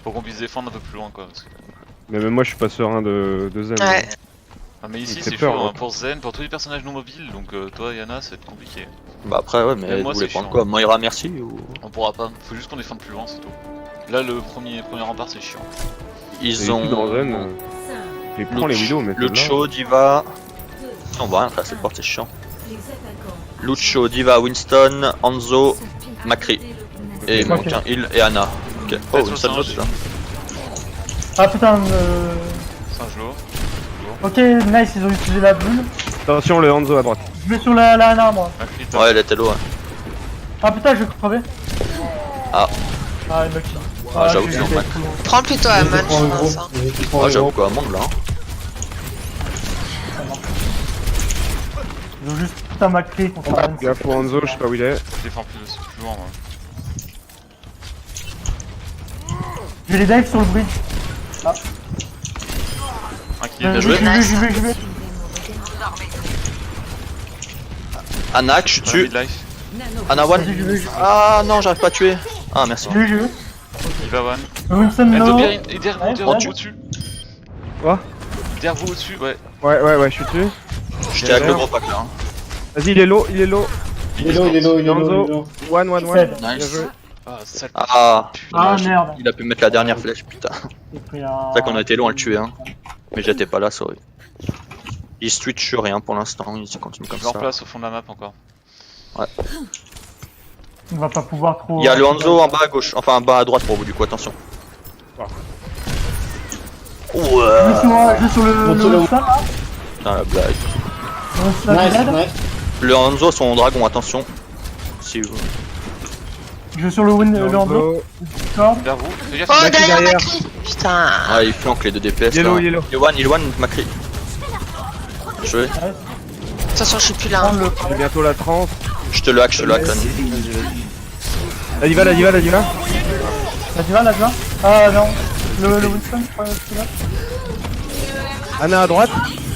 E: Pour qu'on puisse défendre un peu plus loin, quoi. Parce que...
A: Mais même moi je suis pas serein de Zen.
F: Ouais.
E: Ah, mais ici
A: Il
E: c'est
A: fait
E: chaud
A: peur,
E: hein,
A: hein.
E: pour Zen, pour tous les personnages non mobiles, donc toi Yana, ça va être compliqué.
B: Bah après, ouais, mais
E: Même
B: vous
E: moi,
B: voulez
E: c'est
B: prendre
E: chiant.
B: quoi Moira, merci ou...
E: On pourra pas, faut juste qu'on défende plus loin, c'est tout. Là, le premier rempart, c'est chiant.
B: Ils
A: Dans Zen,
B: ont.
A: je les prends les Widows, mais
B: Lucio, Diva. On voit rien frère, cette porte c'est chiant.
G: Les attaquants.
B: Lucio, Diva, Winston, Hanzo, Macri. Et il manque un heal et Anna. Ok. Oh,
E: Peut-être
B: une
E: sur
B: seule
E: le
B: note
E: singe.
B: là.
C: Ah putain,
E: Singe-lo.
C: ok, nice, ils ont utilisé la bulle.
A: Attention, le Hanzo à droite.
C: Je vais sur la Ana, moi.
E: Macri, t'as-
B: Ouais, elle était low. Hein.
C: Ah putain, je vais crever.
B: Ah.
C: Ah, il m'a kill.
B: Ah, j'avoue
C: je
B: que
C: vais
B: c'est
C: être trop long.
F: Prends plutôt
D: Ils
F: Aman,
D: prennent
F: je
D: le
F: pense.
D: gros.
F: Hein.
D: Ils prennent
B: Ah,
D: le
B: j'avoue
D: gros.
B: quoi, un monde là. Hein.
C: Ils ont juste putain ma clé contre la Ana.
A: Gaffe au Hanzo, je sais pas où il est.
E: Je défends plus loin, moi.
C: Je vais les dive sur le bridge.
E: Un qui est bien
C: J'y
E: joué.
C: vais, j'y vais, j'y vais.
B: Anak, je
E: Un
B: tue.
E: midlife.
B: Anna one.
C: Vas-y, j'y vais, j'y vais.
B: Ah non, j'arrive pas à tuer. Ah, merci.
C: J'y vais, j'y vais.
E: Il va one.
C: Winston
E: Enzo
C: low.
E: bien, et derrière vous,
C: Ouais,
E: derrière
C: ouais.
E: vous au-dessus.
A: Quoi
E: Derrière vous au-dessus, ouais.
A: Ouais, je suis dessus.
B: J'étais avec le gros pack là. Hein.
A: Vas-y, il est low, il est low.
D: Il est low, il est low, il est low, il est low.
A: One.
C: Sept.
A: Bien
B: Nice.
A: joué.
E: Ah, sale
B: Ah,
E: putain.
C: Ah
B: dommage.
C: merde.
B: Il a pu mettre la dernière flèche, putain.
C: J'ai pris un...
B: C'est vrai qu'on a été loin à le tuer, hein. Mais j'étais pas là, sorry. Il switch sur rien pour l'instant, il continue comme
E: Je me
B: ça.
E: replace au fond de la map encore.
C: On va pas pouvoir trop...
B: Il y a le Hanzo en bas à gauche, enfin en bas à droite pour vous du coup, attention.
C: Je vais
B: Ouais.
C: sur le...
D: Monte là.
C: Winston, là.
B: Putain la blague.
C: Winston
D: Nice,
C: dead.
D: nice.
B: Le Hanzo son dragon, attention. Si vous...
C: Je vais sur le Hanzo. Discord.
E: Derrière vous, fais gaffe.
F: Oh,
A: Macri
F: derrière
A: derrière.
F: Macri. Putain.
B: Ah il flanque les deux DPS
A: Yellow,
B: là.
A: yellow.
B: Il one, Macri. Je vais.
F: Attention, je suis plus là.
C: Prendre
F: Hein.
C: le...
A: J'ai bientôt la transe.
B: Je te le hack, Là.
A: La diva.
C: La diva, la diva. Ah non. Le Winston, je crois que c'est là.
A: Anna à droite.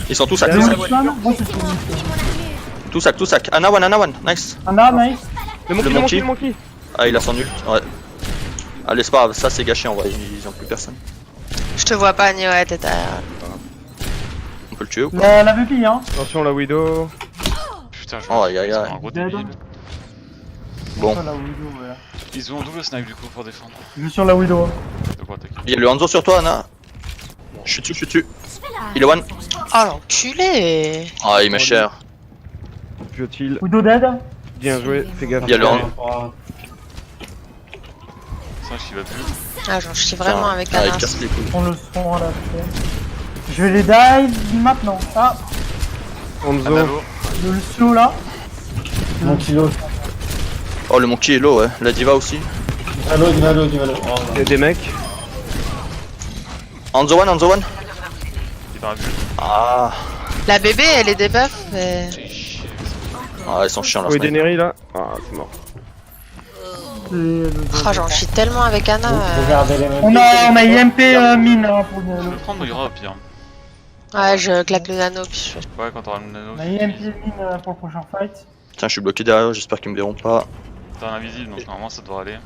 B: Ils sont tous hack,
C: Le
B: tous hack.
C: Winston. Moi, c'est sur le Winston.
B: Tous hack. Anna one, nice.
C: Anna, nice.
A: Le monkey.
B: Ah il a son ult, ouais. Allez c'est pas grave, ça c'est gâché en vrai, ils ont plus personne.
F: Je te vois pas, Nio, ouais, t'es derrière.
B: On peut le tuer ou pas?
C: La VP, hein.
A: Attention, la Widow.
E: Putain, je
B: Oh, aïe, aïe,
E: c'est
B: aïe.
E: un gros
C: Dead.
E: débile.
B: Bon.
C: Sur la Widow, voilà.
E: Ils ont double snipe du coup pour défendre.
C: Je vais sur la Widow.
E: De quoi attaquer.
B: Il y a le Hanzo sur toi Anna. Je suis dessus. Il est one.
F: Oh, l'enculé.
B: Ah il m'est cher.
A: Piotil.
C: Widow dead.
A: Bien joué, fais gaffe.
B: Il y a le
D: Ouais.
E: C'est vrai qu'il va plus.
F: Ah, j'en chie vraiment avec
B: Ah il
F: Anna.
B: casse les couilles.
C: Prends le son à la fin. Je vais les dive maintenant. Ah,
A: Hanzo.
E: Analo.
C: le Lucio là.
D: Mon kilo.
B: Oh le monkey est low ouais, la diva aussi.
D: Il va low, il va low, il va low. Oh,
A: Il y a des mecs.
B: Hanzo one.
E: Il est dans la bulle.
B: Ah.
F: La bébé, elle est debuff, mais...
E: C'est chier.
B: Ah ils sont chiants là.
A: Oui, Daenerys là. Ah, c'est mort.
F: Oh, j'en chie tellement avec Anna.
D: Regardez les mêmes.
C: On a IMP mine hein, pour
E: Je
C: le.
E: vais prendre Moira au pire.
F: Ouais, je claque le nano, puis je...
E: Ouais, quand t'auras le nano.
C: On a IMP mine pour le prochain fight.
B: Tiens je suis bloqué derrière, j'espère qu'ils me verront pas.
E: T'es un invisible donc normalement ça devrait aller.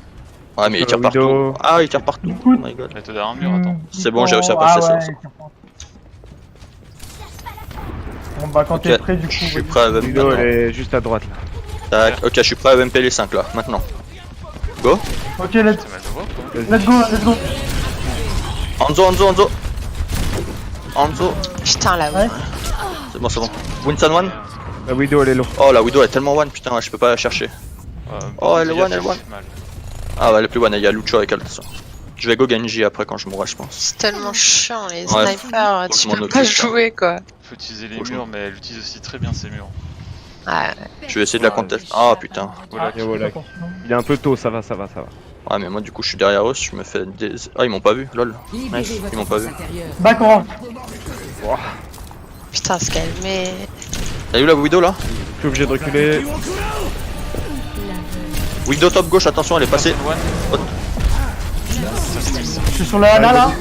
B: Ouais mais il tire
A: Widow.
B: partout. Ah il tire partout. Oh
C: Écoute.
B: my god.
E: Mais t'es derrière un mur, attends.
B: C'est bon, j'ai réussi à passer,
C: ah,
B: ça,
C: ouais,
B: ça.
C: Bon bah quand
B: Ok,
C: t'es prêt du coup.
B: je suis
C: vas-y.
B: prêt à EMP
A: Widow,
B: maintenant.
A: elle est juste à droite là.
B: Tac, ok je suis prêt à EMP les 5 là, maintenant. Go.
C: Ok,
E: C'est mal de voir quoi.
C: let's go, let's go.
B: Hanzo.
F: Putain, là,
C: Ouais.
F: ouais.
B: C'est bon. Winston one.
A: La Widow, elle est low.
B: Oh la Widow elle est tellement one, putain je peux pas la chercher. Oh, elle est one, elle est one.
E: Mal.
B: Ah ouais elle est plus one, il y a Lucio avec elle de toute façon. Je vais go Genji après quand je mourrai je pense.
F: C'est tellement chiant, les
B: Ouais.
F: snipers,
B: Faut que
F: tu
B: je m'en
F: peux
B: occupe,
F: pas
B: ça.
F: jouer, quoi.
E: Faut utiliser les
B: Franchement.
E: murs, mais elle utilise aussi très bien ces murs.
F: Ouais.
B: Je vais essayer de la contester. Ah putain.
E: Voilà.
A: Et voilà.
C: Attention.
A: Il est un peu tôt, ça va.
B: Ouais, mais moi du coup je suis derrière eux, je me fais des. Ah, ils m'ont pas vu, lol.
G: Libérez
B: Nice,
G: votre
B: ils m'ont pas
G: force
B: vu.
G: intérieure.
C: Back orange.
F: Putain, se calmer.
B: T'as vu la Widow là?
A: Je suis obligé de reculer.
B: Widow top gauche, attention, elle est passée.
C: Je suis sur la Ana là.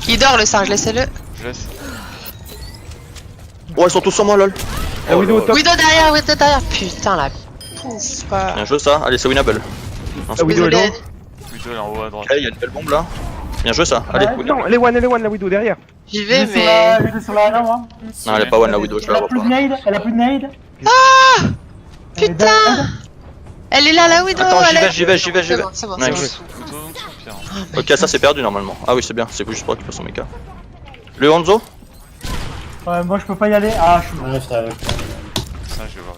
F: Il dort le singe, laissez-le.
E: Je laisse.
B: Oh, ils sont tous sur moi, lol.
A: La Widow au top.
F: Widow derrière, Widow derrière. Putain, la pousse pas.
B: Bien joué ça, allez, c'est winnable.
A: La Widow est
F: Désolé.
A: loin.
E: Widow elle est en haut à droite.
B: Ok, il y a une belle bombe là. Bien joué ça, allez.
C: Ouais.
A: Non, elle est one, la Widow derrière.
F: J'y vais,
C: Je
F: mais.
C: suis sur la Ana moi.
B: Non, elle est pas one la Widow, je
C: Elle
B: la
C: a
B: vois
C: plus de
B: pas.
C: nade. Elle a plus de nade.
F: Putain! Elle est là, la Widow!
B: Attends,
F: elle est-
B: j'y vais.
F: C'est bon, c'est bon,
B: Ouais,
F: c'est bon.
B: je-
E: Widow en dessous, Pierre.
B: Ok, ça c'est perdu normalement. Ah oui, c'est bien, c'est juste pour récupérer son mecha. Le Hanzo?
C: Ouais, moi je peux pas y aller. Ah, je suis
D: Ouais, j'étais avec toi.
E: Ça, je vais voir.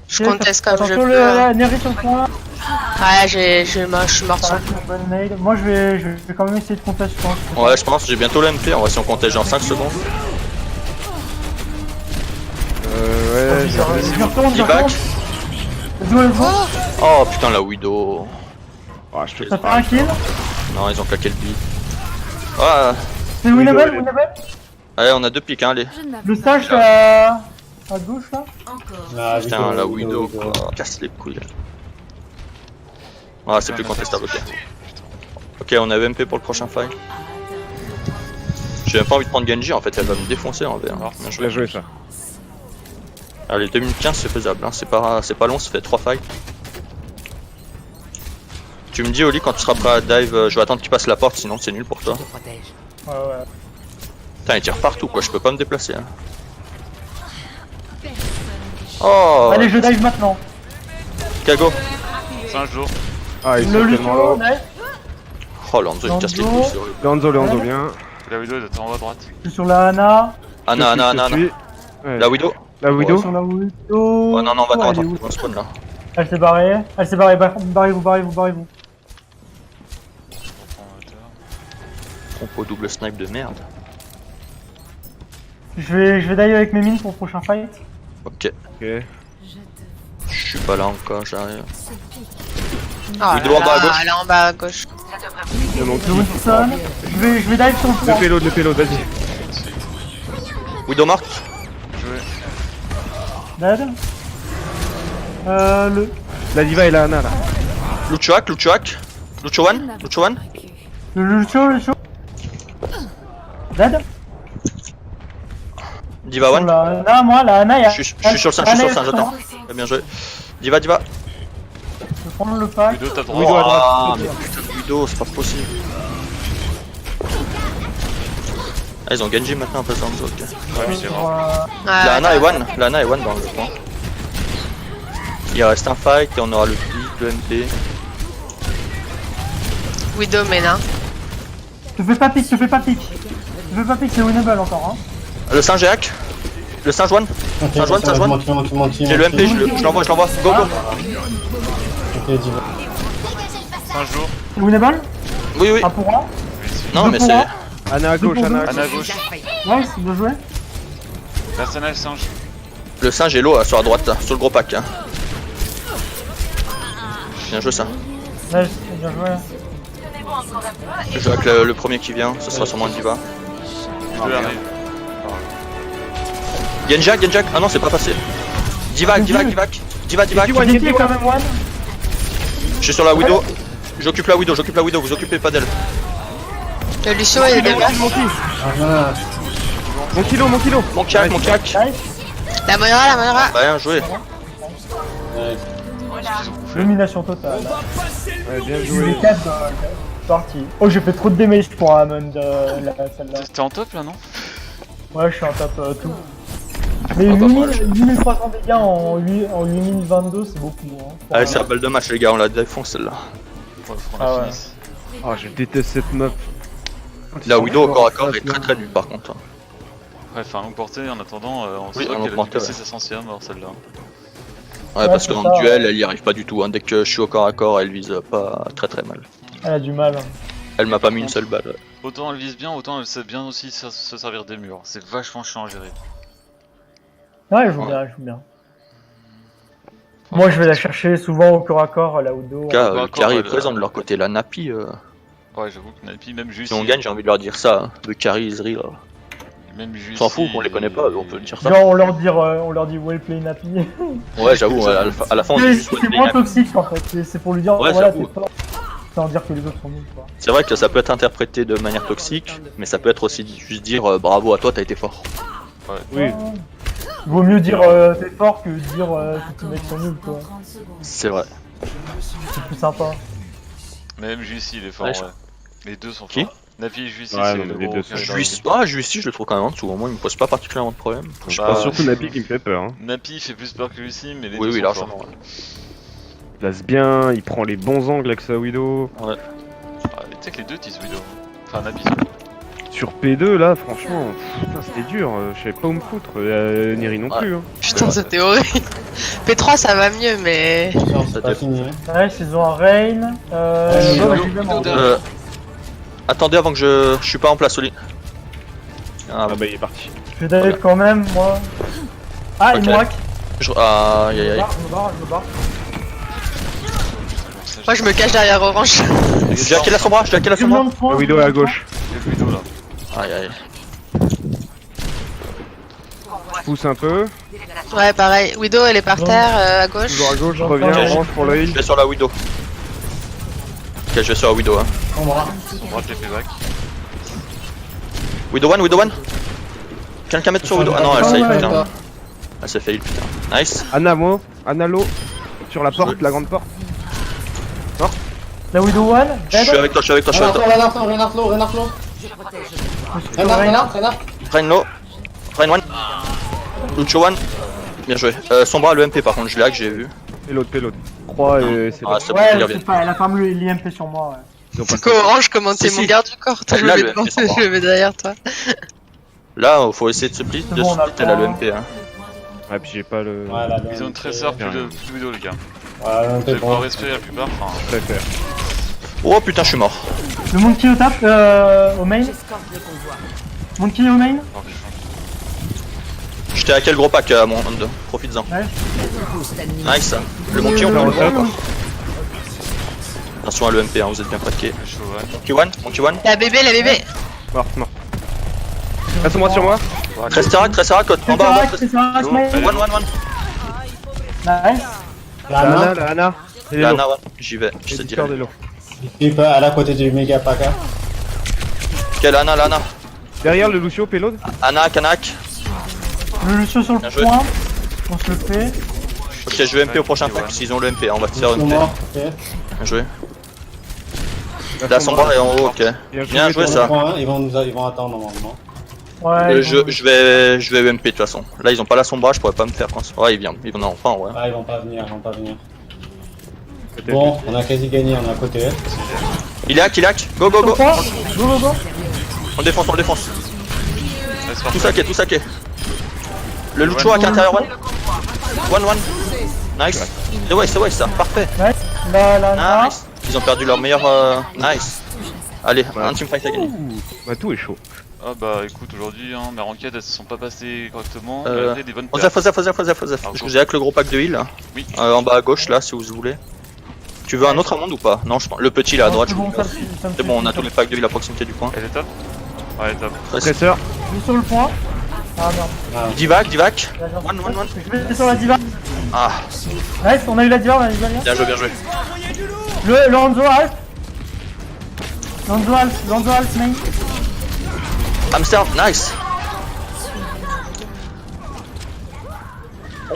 F: Je conteste comme je
C: Attention,
F: peux.
C: le Neri sur le point.
F: Ouais, je suis mort sur
C: Ouais, bonne nade. Moi je vais quand même essayer de contester, je pense.
B: Ouais, je pense, j'ai bientôt le MP, on va si on comptait en 5 secondes.
A: Ouais,
C: Je retourne, je
B: Il back.
C: retourne. Let's go, let's go.
B: Oh putain, la Widow.
A: Ah, je te
C: Ça fait un kill.
B: Non, ils ont claqué le beat. Ah,
C: C'est winnable, winnable.
B: allez, on a 2 pics, hein, allez.
G: Je ne m'avoue
C: Le
G: pas.
C: sage à gauche là.
G: Encore.
D: Ah,
B: Putain, la Widow, quoi. Casse les couilles. Ah, c'est plus contestable, ok. Ok, on a MP pour le prochain fight. J'ai même pas envie de prendre Genji, en fait, elle va me défoncer en VR. Bien joué.
A: Bien joué ça.
B: Allez, 2 minutes 15, c'est faisable, hein. c'est pas long, ça fait 3 fights. Tu me dis, Oli, quand tu seras prêt à dive, je vais attendre qu'il passe la porte, sinon c'est nul pour toi.
G: Je te protège.
C: Ouais, ouais.
B: Putain, il tire partout, quoi, je peux pas me déplacer. Hein. Oh,
C: Allez, je dive maintenant.
B: Kago.
E: C'est un jour.
A: Ah, ils
C: Le
A: sont tellement
C: Lucio,
A: low.
C: nice.
B: Oh, Lanzo, il casse les
C: Lanzo.
B: couilles, c'est horrible.
A: Lanzo bien.
E: La Widow elle est en haut à droite.
C: Je suis sur la Ana.
B: Anna.
A: Je suis. Ouais.
B: La Widow.
A: La Widow.
C: Sur la Widow.
B: Oh non, non, va
C: elle est
B: attends,
C: où
B: on spawn là.
C: Elle s'est barrée. Elle s'est barrée. Barrez-vous, barrez-vous, barrez-vous.
E: En hauteur.
B: Compo double snipe de merde.
C: Je vais dive avec mes mines pour le prochain fight.
B: Ok,
A: Ok.
G: Je te
B: je suis pas là encore, j'arrive.
F: Oh
B: Widow en bas à gauche.
F: Elle est en bas à gauche.
A: Le mon
C: Le Wilson. Je vais dive sur le point.
A: le payload, vas-y.
B: Widow marque.
E: Joué.
C: Dead. Le.
A: La diva et la Ana là.
B: Luchoak. Lucho one.
C: Le Lucio. Dead.
B: Diva
C: Sur
B: one.
C: la Ana, moi, la Ana, il y a.
B: Je suis sur le singe, j'attends. Bien joué. Diva.
C: Je vais prendre le pack.
E: Widow t'as
A: Widow
E: droit.
A: à droite.
B: Ah, mais putain de Widow, c'est pas possible. Ah, ils ont Genji maintenant, un peu Zanzo, ok.
E: Ouais, mais c'est
C: Pour,
E: vrai.
B: La Ana est one dans le coin. Il reste un fight et on aura le pic, le MP.
F: Widow Mena.
C: te fais pas pique, c'est winnable encore, hein.
B: Le singe est hack. Le singe one.
D: Ok,
B: Ça joint, ça joint. J'ai le MP, je l'envoie. Go.
D: Ok, dis-moi.
E: C'est un jour.
C: C'est winnable.
B: Oui.
C: 1 pour 1.
B: Non,
C: Deux
B: mais
C: pour
B: c'est.
C: un.
A: Ana à gauche, Ana à
E: Anna à
A: gauche.
E: gauche.
C: Ouais, c'est bien joué.
E: Personnage singe.
B: Le singe est low sur la droite, là, sur le gros pack. Hein. Bien joué ça.
C: Ouais, c'est bien joué.
B: Je joue avec le premier qui vient, ce sera sûrement Diva.
E: Widow arrive.
B: Genjak. Ah non, c'est pas passé. Divac.
C: Genji est quand même one.
B: Je suis sur la Widow. J'occupe la Widow, vous occupez pas d'elle.
F: Le Lucio il est déjà.
D: Ah mince.
A: Mon kilo.
B: Mon cac.
C: Nice.
F: La Moira.
B: Bien joué.
C: Domination totale.
A: Ouais, bien
C: Les
A: joué.
C: 4 parti. Oh, j'ai fait trop de damage pour Hammond, celle-là.
E: T'es en top là, non?
C: Ouais, je suis en top tout. Mais
B: Ah, pas
C: 8300 dégâts en 8022, c'est beaucoup. Hein, pour
B: Allez,
C: un-
B: c'est la balle de match, les gars, on la défonce celle-là.
E: Ouais, faut qu'on
C: Ah
E: la
C: ouais.
E: finisse.
A: Oh, je déteste cette meuf.
B: La Widow au corps à corps est très nulle par contre.
E: Ouais, enfin, longue portée en attendant, on
B: Oui,
E: sait
B: en longue
E: qu'elle a dû
B: portée,
E: passer
B: ouais.
E: sa centième mort celle-là.
B: Ouais, parce que
C: c'est
B: dans
C: ça,
B: le duel,
C: ouais.
B: elle y arrive pas du tout. Hein. Dès que je suis au corps à corps, elle vise pas très mal.
C: Elle a du mal.
B: Elle m'a pas mis une seule balle.
E: Autant elle vise bien, autant elle sait bien aussi se servir des murs. C'est vachement chiant à gérer.
C: Ouais, elle joue
B: Ouais.
C: bien, elle joue bien. Moi, je vais la chercher souvent au corps à corps, la Udo.
B: En tout cas,
E: Ouais,
B: le carry est
E: encore,
B: présent de leur côté. La Napi,
E: Ouais, j'avoue que Napi, même juste.
B: si on gagne, j'ai envie de leur dire ça. Hein. Le carry is real.
E: Même juste.
B: S'en fout, on les connaît pas, on peut dire ça.
C: Genre, on leur dit well play Napi.
B: Ouais, j'avoue, à la fin, on dit juste
C: C'est moins toxique en fait, c'est pour lui dire,
B: Ouais,
C: voilà,
B: j'avoue.
C: t'es fort. Sans dire que les autres sont nuls, quoi.
B: C'est vrai que ça peut être interprété de manière toxique, mais ça peut être aussi juste dire bravo à toi, t'as été fort.
A: Oui.
C: Il vaut mieux dire t'es fort que dire que tes mecs sont nuls, quoi.
G: 30 secondes.
B: C'est vrai.
C: C'est plus sympa.
E: Même Juicy, il est fort,
B: Ouais,
E: ouais. Les deux sont
B: Qui
E: forts. Napi et Juicy,
A: Ouais,
E: c'est
A: non,
E: le
A: les
E: gros
A: deux
E: carry
A: sont
E: dans le
B: Juicy,
E: game.
B: Juicy, je le trouve quand même en dessous. Moi, il me pose pas particulièrement de problème.
A: Je
E: Bah,
A: pense surtout Napi qui me fait peur. Hein.
E: Napi fait plus peur que Lucy, mais les
B: Oui,
E: deux
B: oui,
E: sont
B: largement.
E: forts.
A: Il place bien, il prend les bons angles avec sa Widow.
E: Ah, tu sais que les deux disent Widow. Enfin, Napi.
A: Sur P2 là, franchement, putain, c'était dur. Je savais pas où me foutre. Neri non
B: Ouais.
A: plus. Hein.
F: Putain, c'était horrible. P3, ça va mieux, mais.
D: Non, c'est
B: Ça
D: pas
B: dépend.
D: fini.
C: Ouais, ils ont un Rain.
D: Widow,
C: Ouais, j'y vais, moi.
B: Attendez avant que je suis pas en place, Oli. Ah,
A: Ah bah il est parti.
C: Je vais d'aller quand même, moi. Ah, il
B: Ok.
C: me rack.
B: aïe aïe
C: Je
B: aïe.
C: me barre.
F: Moi, je me cache derrière Orange.
B: J'ai hacké la sombra, j'ai hacké la
C: J'ai besoin
B: sombra.
C: de points.
A: La Widow est à gauche.
E: Il y a le Widow là.
B: Aïe aïe.
A: Pousse un peu.
F: Ouais, pareil. Widow, elle est par terre, à gauche.
A: Toujours à gauche, je reviens.
B: Ok.
A: Orange pour le
B: Je
A: heal.
B: vais sur la Widow. Ok, je vais sur la Widow. Hein.
D: On va.
E: On rate les paybacks.
B: Widow 1, Widow 1. Quelqu'un mettre sur Widow. Ah non, elle s'est
C: ouais,
B: putain.
D: ouais.
B: Elle s'est fait heal, putain. Nice.
A: Anna, moi. Anna low. Sur la porte, la grande porte.
C: La Widow One.
B: Je suis avec toi, je suis avec toi, je suis avec toi.
D: Renard.
B: Rain low. Rain 1. Lucho 1. Bien joué. Sombra, le MP par contre, je l'ai hack, j'ai vu.
A: L'autre. Croix et c'est
B: Ah,
A: bon.
B: c'est bon,
C: Ouais,
B: il
C: je
B: revient.
C: sais pas, elle a quand même l'IMP sur moi, ouais.
A: Ils ont pas
F: C'est quoi, Orange, comment t'es
B: Si,
F: mon
B: si.
F: garde du corps? Toi, je
B: Là,
F: me
B: le
F: mets devant,
B: MP, ça va.
F: je me mets derrière toi.
B: Là, faut essayer de se split,
C: C'est bon, on a
B: elle a le
C: pas-
B: MP. Hein.
A: Ah, puis j'ai pas le.
D: Voilà,
E: Ils ont une trésor plus de Widow, les gars.
D: Voilà, on
E: J'ai
D: fait
E: pas
D: bon.
E: respect la plupart. Enfin,
A: Je préfère.
B: Oh putain, je suis mort.
C: Le Monkey au tap, au main. Monkey au main.
E: fort du fond.
B: J'étais à quel gros pack à mon hand? Profites-en.
C: Ouais.
B: Nice. Le monkey, on peut le
A: Ouais.
B: voir. Attention à le MP, hein, vous êtes bien paqués.
E: Le chaud, ouais.
B: Monkey 1.
F: La bébé.
A: Mort. Reste-moi sur moi.
B: Tresserac, en bas,
C: C'est ça,
B: One,
C: smile.
B: one.
C: Nice.
A: La Anna, la Anna. Et
B: Là,
A: l'eau.
B: Anna, ouais, j'y vais, je
A: Et
B: te
A: Discord
B: dirai.
A: et l'eau.
D: Il peut aller à côté du méga pack. Hein.
B: Quelle Anna, l'Anna?
A: Derrière le Lucio, payload.
B: Anna, Kanak.
C: Le Lucio sur
B: Bien
C: le
B: joué.
C: point. On se le fait.
B: Ok, je vais MP au prochain pack, s'ils ont le MP, on va te faire
D: Sur
B: MP.
D: moi, ok.
B: Bien joué. La sombra est en haut, ok. Bien joué
D: Sur
B: ça.
D: le point, ils vont attendre normalement.
C: Ouais.
B: Je vais UMP de toute façon. Là ils ont pas la sombra, je pourrais pas me faire quand ouais ils viennent enfin ouais.
D: Ah, ils vont pas venir. Bon, on a quasi gagné, on est à côté.
B: Il est hack, go
C: Sur le point. Go.
B: On le défonce.
E: Laisse faire.
B: Tout saqué. Le Lucho hack intérieur one. Nice. C'est ouais ça, parfait.
C: Nice. Là.
B: Nice. Ils ont perdu leur meilleur nice. Allez, un teamfight à gagner.
A: Bah tout est chaud.
E: Ah bah écoute, aujourd'hui, hein, mes ranked elles se sont pas passées correctement.
B: Euh,
E: Malgré des bonnes
B: Osef.
E: perfs.
B: Je vous ai avec le gros pack de heal.
E: Oui.
B: En bas à gauche là si vous voulez. Tu veux un autre amende ou pas? Non, je pense. Le petit là à droite. C'est bon, on a tous les packs de heal à proximité du coin.
E: Elle est top. Ouais, elle est top.
A: Presseur.
C: Je suis sur le point. Ah merde.
B: Divac.
C: Là,
B: One.
C: Je vais sur la diva.
B: Ah,
C: Nice, on a eu la diva, bien.
B: bien joué.
C: Le Hanzo Alf. Hanzo Alf, main.
B: Hamster, nice.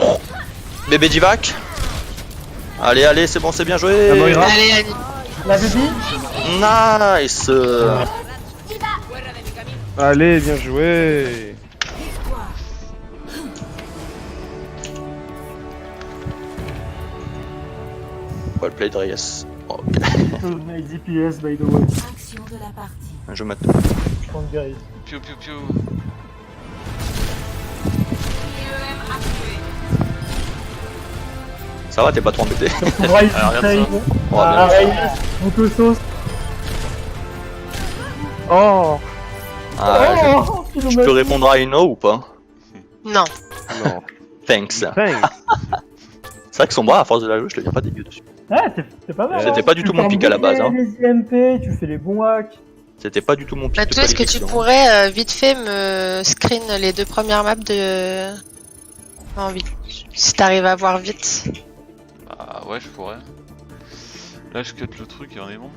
B: Oh. Bébé Divac. Allez, c'est bon, c'est bien joué.
A: La Moira.
F: Allez, Annie.
C: La baby.
B: Nice.
A: Allez, bien joué.
B: Well played, Reyes. Oh, ok.
C: Easy PS by the way.
G: Action de la partie.
B: Je mate.
C: Je compte guérir.
E: Piu.
B: Ça va, t'es pas trop embêté.
C: Rise
E: Alors, regarde
C: save.
B: Oh,
C: Ah,
B: bien.
C: Rise. Beaucoup de sauce.
A: Oh.
B: Ah,
C: Oh,
B: je peux répondre à Ino ou pas?
F: Non.
A: Non.
B: Thanks.
A: Thanks.
B: C'est vrai que son bras, à force de la jouer, je le viens pas dégueu dessus.
C: Ouais, t'es pas mal.
B: C'était
C: hein.
B: pas du
C: Tu
B: tout mon
C: farmes
B: pic à la
C: bien
B: base, hein.
C: Les IMP, tu fais les bons hacks.
B: C'était pas du tout mon pic
F: Bah,
B: de
F: toi, est-ce que tu
B: prédilection.
F: pourrais vite fait me screen les 2 premières maps de. En vite. Si t'arrives à voir vite.
E: Bah ouais, je pourrais. Là, je cut le truc et on est bon.